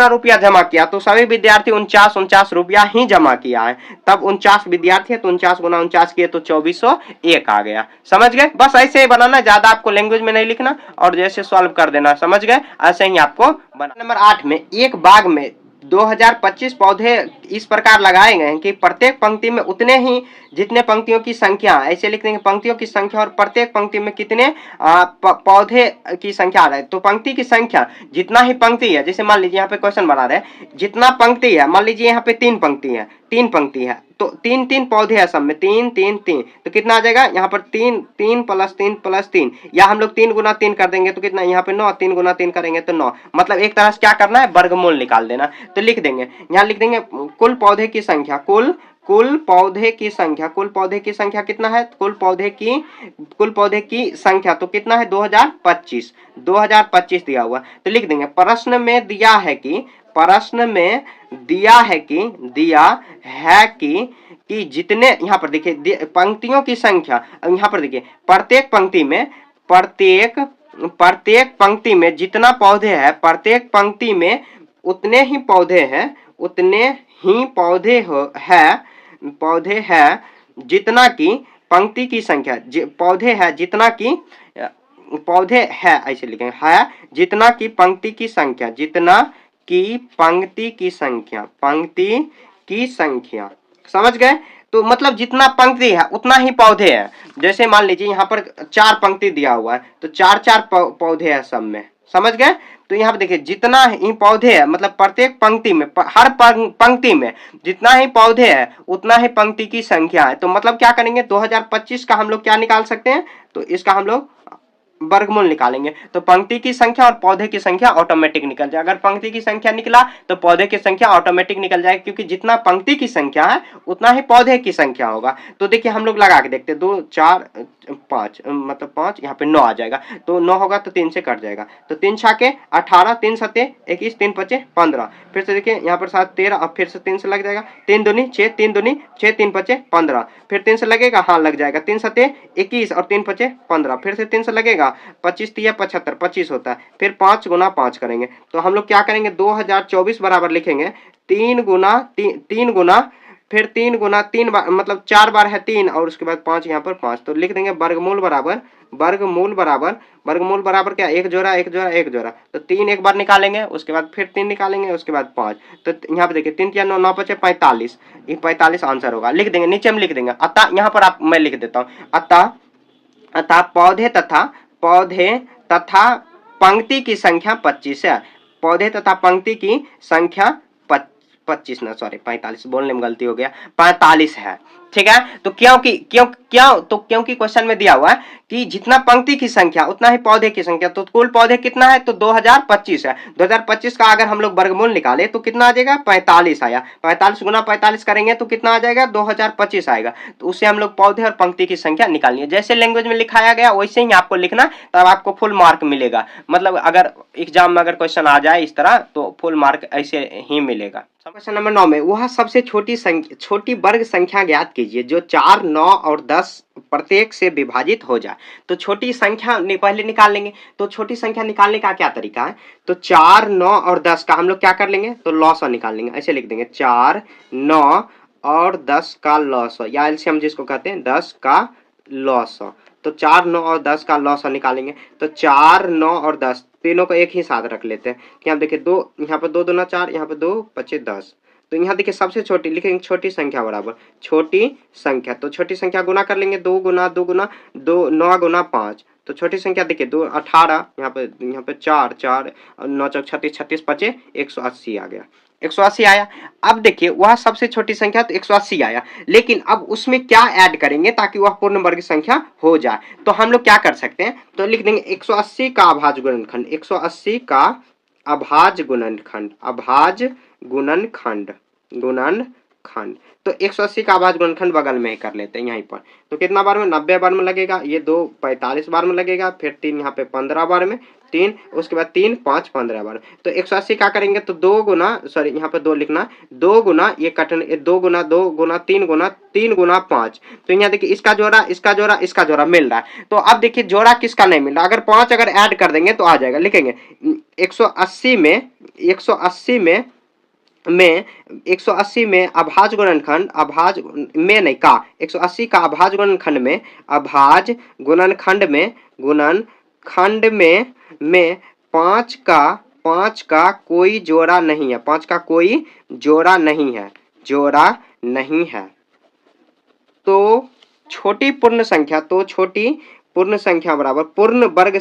रुपया जमा किया, तो सभी विद्यार्थी 49 रुपया ही जमा किया है, तब 49 विद्यार्थी है तो 49 गुना 49 किए तो 2401 आ गया। समझ गए, बस ऐसे ही बनाना, ज्यादा आपको लैंग्वेज में नहीं लिखना और जैसे सॉल्व कर देना, समझ गए, ऐसे ही आपको बनाना। नंबर 8 में एक बाग में 2025 पौधे इस प्रकार लगाए गए हैं कि प्रत्येक पंक्ति में उतने ही जितने पंक्तियों की संख्या, ऐसे लिख देंगे पंक्तियों की संख्या और प्रत्येक पंक्ति में कितने पौधे की संख्या आ रहा है। तो पंक्ति की संख्या जितना ही पंक्ति है, जैसे मान लीजिए यहाँ पे क्वेश्चन बना रहे हैं, जितना पंक्ति है, मान लीजिए यहाँ पे 3 पंक्ति है तो 3 पौधे है सब में, 3 3 3, तो कितना आ जाएगा यहाँ पर 3 3 प्लस 3 प्लस 3, या हम लोग 3 गुना 3 कर देंगे तो कितना, यहाँ पे 9, 3 गुना 3 करेंगे तो 9, मतलब एक तरह से क्या करना है वर्गमूल निकाल देना। तो लिख देंगे, यहाँ लिख देंगे कुल पौधे की संख्या, कुल पौधे की संख्या कितना है, कुल पौधे की संख्या तो कितना है 2025 दिया हुआ। तो लिख देंगे प्रश्न में दिया है कि जितने, यहाँ पर देखिए पंक्तियों की संख्या, यहाँ पर देखिए प्रत्येक पंक्ति में जितना पौधे है, प्रत्येक पंक्ति में उतने ही पौधे हैं जितना की पंक्ति की संख्या, पौधे है जितना की पौधे है, ऐसे लिखेंगे है जितना की पंक्ति की संख्या, पंक्ति की संख्या, समझ गए। तो मतलब जितना पंक्ति है उतना ही पौधे हैं। जैसे मान लीजिए यहाँ पर 4 पंक्ति दिया हुआ है तो 4 पौधे हैं सब में, समझ गए। तो यहाँ पे देखिए जितना ही पौधे है, मतलब प्रत्येक पंक्ति में, हर पंक्ति में जितना ही पौधे है उतना ही पंक्ति की संख्या है। तो मतलब क्या करेंगे 2025 का हम लोग क्या निकाल सकते हैं, तो इसका हम लोग वर्गमूल निकालेंगे। तो पंक्ति की संख्या और पौधे की संख्या ऑटोमेटिक निकल जाए। अगर पंक्ति की संख्या निकला तो पौधे की संख्या ऑटोमेटिक निकल जाएगी, क्योंकि जितना पंक्ति की संख्या है उतना ही पौधे की संख्या होगा। तो देखिए हम लोग लगा के देखते हैं, 2 4 5 मतलब 5, यहाँ पे 9 आ जाएगा, तो 9 होगा तो 3 से कट जाएगा, तो 3 छाके 18, 3 सते 21, 3 पचे 15, फिर से देखिए यहाँ पर 7 13, अब फिर से 3 से लग जाएगा, 3 दूनी 6, 3 दूनी 6, 3 पचे 15, फिर 3 से लगेगा, हाँ लग जाएगा, 3 सते 21 और 3 पचे 15, फिर से 3 से लगेगा, 25 तिया 75, 25 होता है, फिर 5 गुना 5 करेंगे। तो हम लोग क्या करेंगे 2024 बराबर लिखेंगे 3 गुना फिर 3 गुना 3 बार, मतलब 4 बार है 3 और उसके बाद 5, यहाँ पर 5, तो लिख देंगे वर्गमूल बराबर क्या, एक जोड़ा, तो 3 एक बार निकालेंगे, उसके बाद फिर 3 निकालेंगे, उसके बाद 5, तो यहाँ पे देखिए 3 या 9 9 पचे 45, ये 45 आंसर होगा। लिख देंगे, नीचे में लिख देंगे अतः, यहाँ पर आप मैं लिख देता हूँ अतः पौधे तथा पंक्ति की संख्या 25 है, पौधे तथा पंक्ति की संख्या 25 ना, सॉरी 45 बोलने में गलती हो गया, 45 है। ठीक है, तो क्योंकि क्वेश्चन में दिया हुआ है कि जितना पंक्ति की संख्या उतना ही पौधे की संख्या, तो कुल पौधे कितना है, तो 2025 है। 2025 का अगर हम लोग वर्गमूल निकाले तो कितना आ जाएगा, 45 आया। 45 गुना 45 करेंगे तो कितना आ जाएगा, 2025 आएगा। तो उससे हम लोग पौधे और पंक्ति की संख्या निकालनी है। जैसे लैंग्वेज में लिखाया गया वैसे ही आपको लिखना, तब आपको फुल मार्क मिलेगा। मतलब अगर एग्जाम में अगर क्वेश्चन आ जाए इस तरह तो फुल मार्क ऐसे ही मिलेगा। क्वेश्चन नंबर 9 में वह सबसे छोटी वर्ग संख्या ज्ञात कीजिए जो 4, 9 और 10 प्रत्येक से विभाजित हो जाए। तो छोटी संख्या पहले निकाल लेंगे। तो छोटी संख्या निकालने का क्या तरीका है, तो 4, 9 और 10 का हम लोग क्या कर लेंगे, तो लॉस निकाल लेंगे। ऐसे लिख देंगे 4, 9 और 10 का लॉस, या एलसीएम जिसको कहते हैं 10 का लॉस। तो 4, 9 और 10 का लॉस निकालेंगे। तो 4, 9 और 10 तीनों को एक ही साथ रख लेते हैं। यहाँ देखिए दो, यहाँ पर 2 दूना 4, यहाँ पर 2 पचे 10। तो यहाँ देखिए सबसे छोटी लिखेंगे छोटी संख्या बराबर छोटी संख्या। तो छोटी संख्या गुना कर लेंगे, 2 गुना 2 गुना 2, 9 गुना 5। तो छोटी संख्या देखिए 2 18, यहाँ पे 4 4 9 चौक 36, 36 पचे 180 आ गया, 180 आया। अब देखिए वह सबसे छोटी संख्या तो 180 आया, लेकिन अब उसमें क्या ऐड करेंगे ताकि वह पूर्ण वर्ग संख्या हो जाए। तो हम लोग क्या कर सकते हैं, तो लिख देंगे 180 का अभाज्य गुणनखंड, 180 का अभाज्य गुणनखंड, अभाज्य गुणनखंड। तो 180 का अभाज्य गुणनखंड बगल में ही कर लेते हैं यहीं पर। तो कितना बार में, 90 बार में लगेगा, ये 2 45 बार में लगेगा, फिर 3 यहाँ पे 15 बार में, 3 उसके बाद 3 5 15 बार। तो 180 का करेंगे तो 2 गुना, सॉरी यहाँ पे 2 लिखना, 2 गुना ये कटने 2 गुना 2 गुना 3 गुना 3 गुना 5। तो यहाँ देखिए इसका जोड़ा इसका जोड़ा इसका जोड़ा मिल रहा है। तो अब देखिए जोड़ा किसका नहीं मिल रहा, अगर 5 अगर ऐड कर देंगे तो आ जाएगा। लिखेंगे 180 में अभाज्य गुणनखंड, अभाज्य में नहीं का, 180 का अभाज्य गुणनखंड में, अभाज्य गुणनखंड में 5 का कोई जोड़ा नहीं है, 5 का कोई जोड़ा नहीं है। तो छोटी पूर्ण संख्या बराबर पूर्ण वर्ग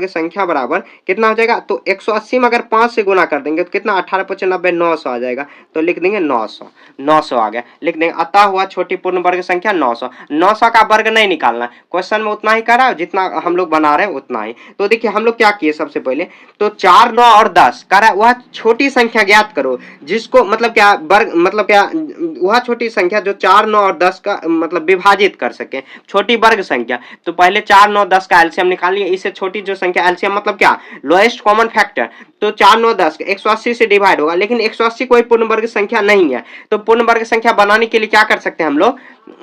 संख्या बराबर कितना हो जाएगा, तो 180 में अगर 5 से गुना कर देंगे तो कितना, 18 × 5 = 90, 900 आ जाएगा। तो लिख देंगे 900 आ गया। लिख देंगे अतः हुआ छोटी पूर्ण वर्ग संख्या 900 का वर्ग नहीं निकालना, क्वेश्चन में उतना ही करा जितना हम लोग बना रहे हैं उतना ही। तो देखिए हम लोग क्या किए, सबसे पहले तो 4, 9 और 10 करा वह छोटी संख्या ज्ञात करो जिसको मतलब क्या वर्ग, मतलब क्या वह छोटी संख्या जो 4, 9 और 10 का मतलब विभाजित कर सके, छोटी वर्ग संख्या। तो पहले 4, 9, 10 का एलसीएम निकालिए। इससे छोटी जो संख्या एलसीएम मतलब क्या, लोएस्ट कॉमन फैक्टर। तो 4, 9, 10 180 से डिवाइड होगा, लेकिन 180 कोई पूर्ण वर्ग संख्या नहीं है। तो पूर्ण वर्ग संख्या बनाने के लिए क्या कर सकते हैं हम लोग,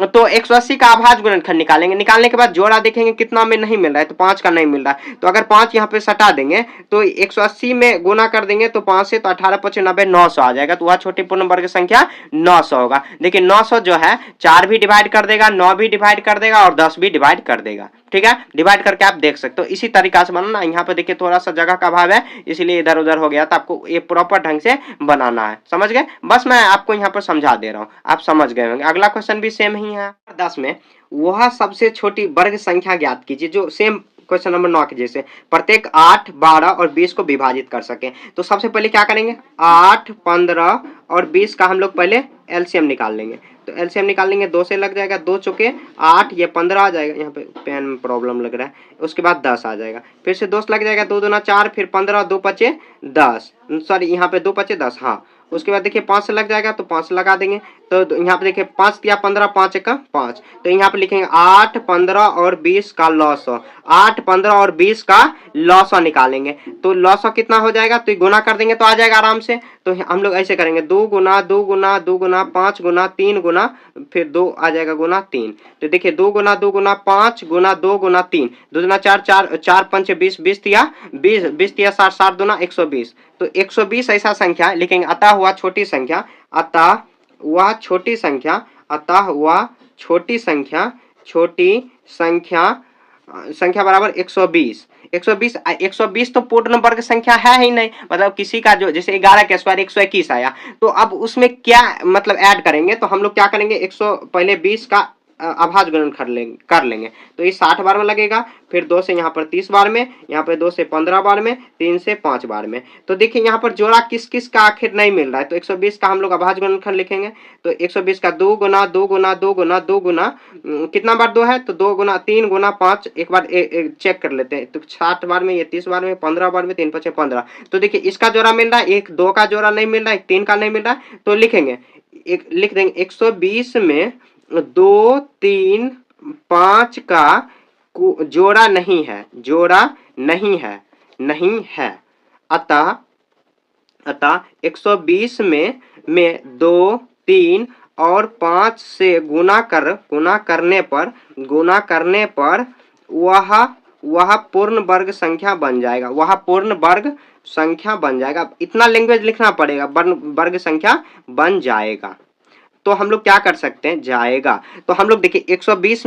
तो 180 का अभाज्य गुणनखंड निकालेंगे। निकालने के बाद जोड़ा देखेंगे कितना में नहीं मिल रहा है, तो 5 का नहीं मिल रहा है। तो अगर 5 यहाँ पे सटा देंगे तो 180 में गुना कर देंगे तो 5 से, तो 18 × 5 = 90, 900 आ जाएगा। तो वह छोटी पूर्ण वर्ग संख्या 900 होगा। देखिए 900 जो है 4 भी डिवाइड कर देगा, 9 भी डिवाइड कर देगा और 10 भी डिवाइड कर देगा। ठीक है, डिवाइड करके आप देख सकते हो। इसी तरीका से बनाना। यहाँ पे देखिए थोड़ा सा जगह का अभाव है इसलिए इधर उधर हो गया, तो आपको ये प्रॉपर ढंग से बनाना है। समझ गए, बस मैं आपको यहाँ पर समझा दे रहा हूँ, आप समझ गए होंगे। अगला क्वेश्चन भी सेम ही है। 10 में वह सबसे छोटी वर्ग संख्या ज्ञात कीजिए जो सेम क्वेश्चन नंबर 9 के जैसे प्रत्येक 8, 12 और 20 को विभाजित कर सके। तो सबसे पहले क्या करेंगे, 8, 15 और 20 का हम लोग पहले एलसीएम निकाल लेंगे। तो एलसीएम निकाल लेंगे, 2 से लग जाएगा, 2 चौके 8, ये 15 आ जाएगा। यहाँ पे पेन में प्रॉब्लम लग रहा है। उसके बाद 10 आ जाएगा, फिर से 2 से लग जाएगा, 2 दूना 4, फिर 15, 2 पचे 10, सॉरी यहाँ पे 2 पचे 10, हाँ। उसके बाद देखिए 5 से लग जाएगा तो 5 से लगा देंगे। तो यहाँ पे देखिए 5 या 15, 5 का 5। तो यहाँ पे लिखेंगे 8, 15 और 20 का लॉस, 8, 15 और 20 का लॉस निकालेंगे। तो लॉस कितना हो जाएगा, तो गुना कर देंगे तो आ जाएगा आराम से। तो हम लोग ऐसे करेंगे 2 गुना 2 गुना 2 गुना 5 गुना 3 गुना, फिर 2 आ जाएगा गुना 3। तो देखिए 2 गुना 2 गुना 5 गुना 2 गुना 3, 2 दुना 4, 4 5 20, 20 तिया 20, 20 तिया 60, 60 दुना 120। तो 120 ऐसा संख्या लिखेंगे। अतः हुआ छोटी संख्या, अतः वह छोटी संख्या बराबर 120। 120 तो पूर्ण वर्ग संख्या है ही नहीं, मतलब किसी का जो जैसे 11 के स्क्वायर 121 आया। तो अब उसमें क्या मतलब ऐड करेंगे, तो हम लोग क्या करेंगे, 100 पहले 20 का अभाज्य गुणन कर लेंगे। तो इस 60 बार में लगेगा, फिर 2 से यहाँ पर 30 बार में, यहाँ पे 2 से 15 बार में, 3 से 5 बार में। तो देखिए यहाँ पर जोड़ा किस किस का आखिर नहीं मिल रहा है, तो 120 का हम लोग अभाज्य गुणनखंड लिखेंगे। तो 120 का 2 गुना 2 गुना 2 गुना 2 गुना कितना बार 2 है, तो 2 गुना 3 गुना 5, एक बार चेक कर लेते हैं। तो 60 बार में, ये 30 बार में, 15 बार में, 3 5 15। तो देखिए इसका जोड़ा मिल रहा है, एक 2 का जोड़ा नहीं मिल रहा है, एक 3 का नहीं मिल रहा है, तो लिखेंगे एक लिख देंगे 120 में 2 3 5 का जोड़ा नहीं है, जोड़ा नहीं है, नहीं है। अतः 120 में 2 3 और 5 से गुना करने पर वह पूर्ण वर्ग संख्या बन जाएगा, वह पूर्ण वर्ग संख्या बन जाएगा। इतना लैंग्वेज लिखना पड़ेगा, वर्ग संख्या बन जाएगा। तो हम लोग क्या कर सकते हैं, जाएगा। तो हम लोग देखिए 120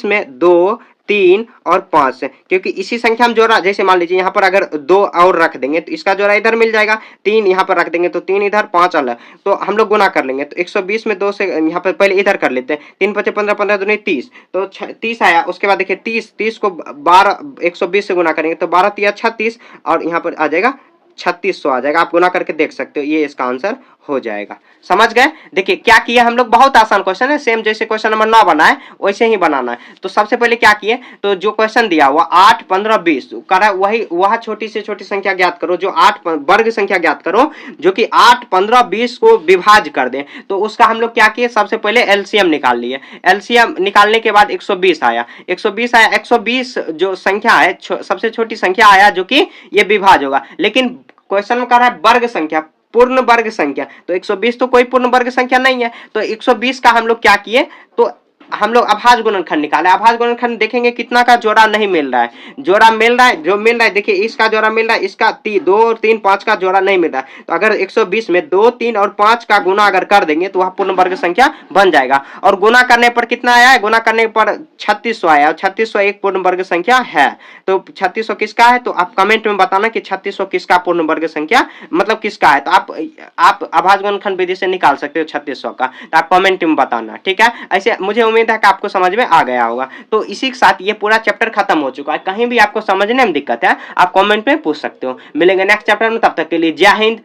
में 2 3 और 5 से, क्योंकि इसी संख्या में जोड़ा, जैसे मान लीजिए यहाँ पर अगर 2 और रख देंगे तो इसका जोड़ा इधर मिल जाएगा, 3 यहाँ पर रख देंगे तो 3 इधर, 5 अलग, तो हम लोग गुना कर लेंगे। तो 120 में 2 से यहाँ पर पहले इधर कर लेते हैं, 3 5 15 15 दूनी 30, तो 30 आया। उसके बाद देखिए 30 को 12 120 से गुना करेंगे तो 12 3 36, और यहाँ पर आ जाएगा 3600 आ जाएगा। आप गुना करके देख सकते हो, ये इसका आंसर हो जाएगा। समझ गए। देखिए क्या किया हम लोग, बहुत आसान क्वेश्चन है, सेम जैसे क्वेश्चन नंबर 9 बना है वैसे ही बनाना है। तो सबसे पहले क्या किए, तो जो क्वेश्चन दिया हुआ 8 15 20 करा, वह छोटी से छोटी संख्या ज्ञात करो, जो 8 वर्ग संख्या ज्ञात करो जो कि 8 15 20 को विभाज्य कर दे। तो उसका हम लोग क्या किए, सबसे पहले एलसीएम निकाल लिए। एलसीएम निकालने के बाद 120 आया, 120 जो संख्या है, सबसे छोटी संख्या आया जो कि ये विभाज्य होगा। लेकिन क्वेश्चन में कह रहा है वर्ग संख्या, पूर्ण वर्ग संख्या, तो 120 तो कोई पूर्ण वर्ग संख्या नहीं है। तो 120 का हम लोग क्या किए, तो हम लोग अभाज्य गुणनखंड निकाले। अभाज्य गुणनखंड देखेंगे कितना का जोड़ा नहीं मिल रहा है, जोड़ा मिल रहा है, जो मिल रहा है देखिए इसका जोड़ा मिल रहा है, इसका 2 3 5 का जोड़ा नहीं मिल रहा है। तो अगर 120 में 2 3 और 5 का गुना अगर कर देंगे तो वह पूर्ण वर्ग संख्या बन जाएगा। और गुना करने पर कितना आया है, गुना करने पर 3600 आया, और 3600 एक पूर्ण वर्ग संख्या है। तो 3600 किसका है, तो आप कमेंट में बताना कि 3600 किसका पूर्ण वर्ग संख्या, मतलब किसका है। तो आप अभाज्य गुणनखंड विधि से निकाल सकते हो 3600 का, तो आप कमेंट में बताना, ठीक है। ऐसे मुझे उम्मीद है कि आपको समझ में आ गया होगा। तो इसी के साथ ये पूरा चैप्टर खत्म हो चुका है। कहीं भी आपको समझने में दिक्कत है आप कमेंट में पूछ सकते हो। मिलेंगे नेक्स्ट चैप्टर में, तब तक के लिए जय हिंद।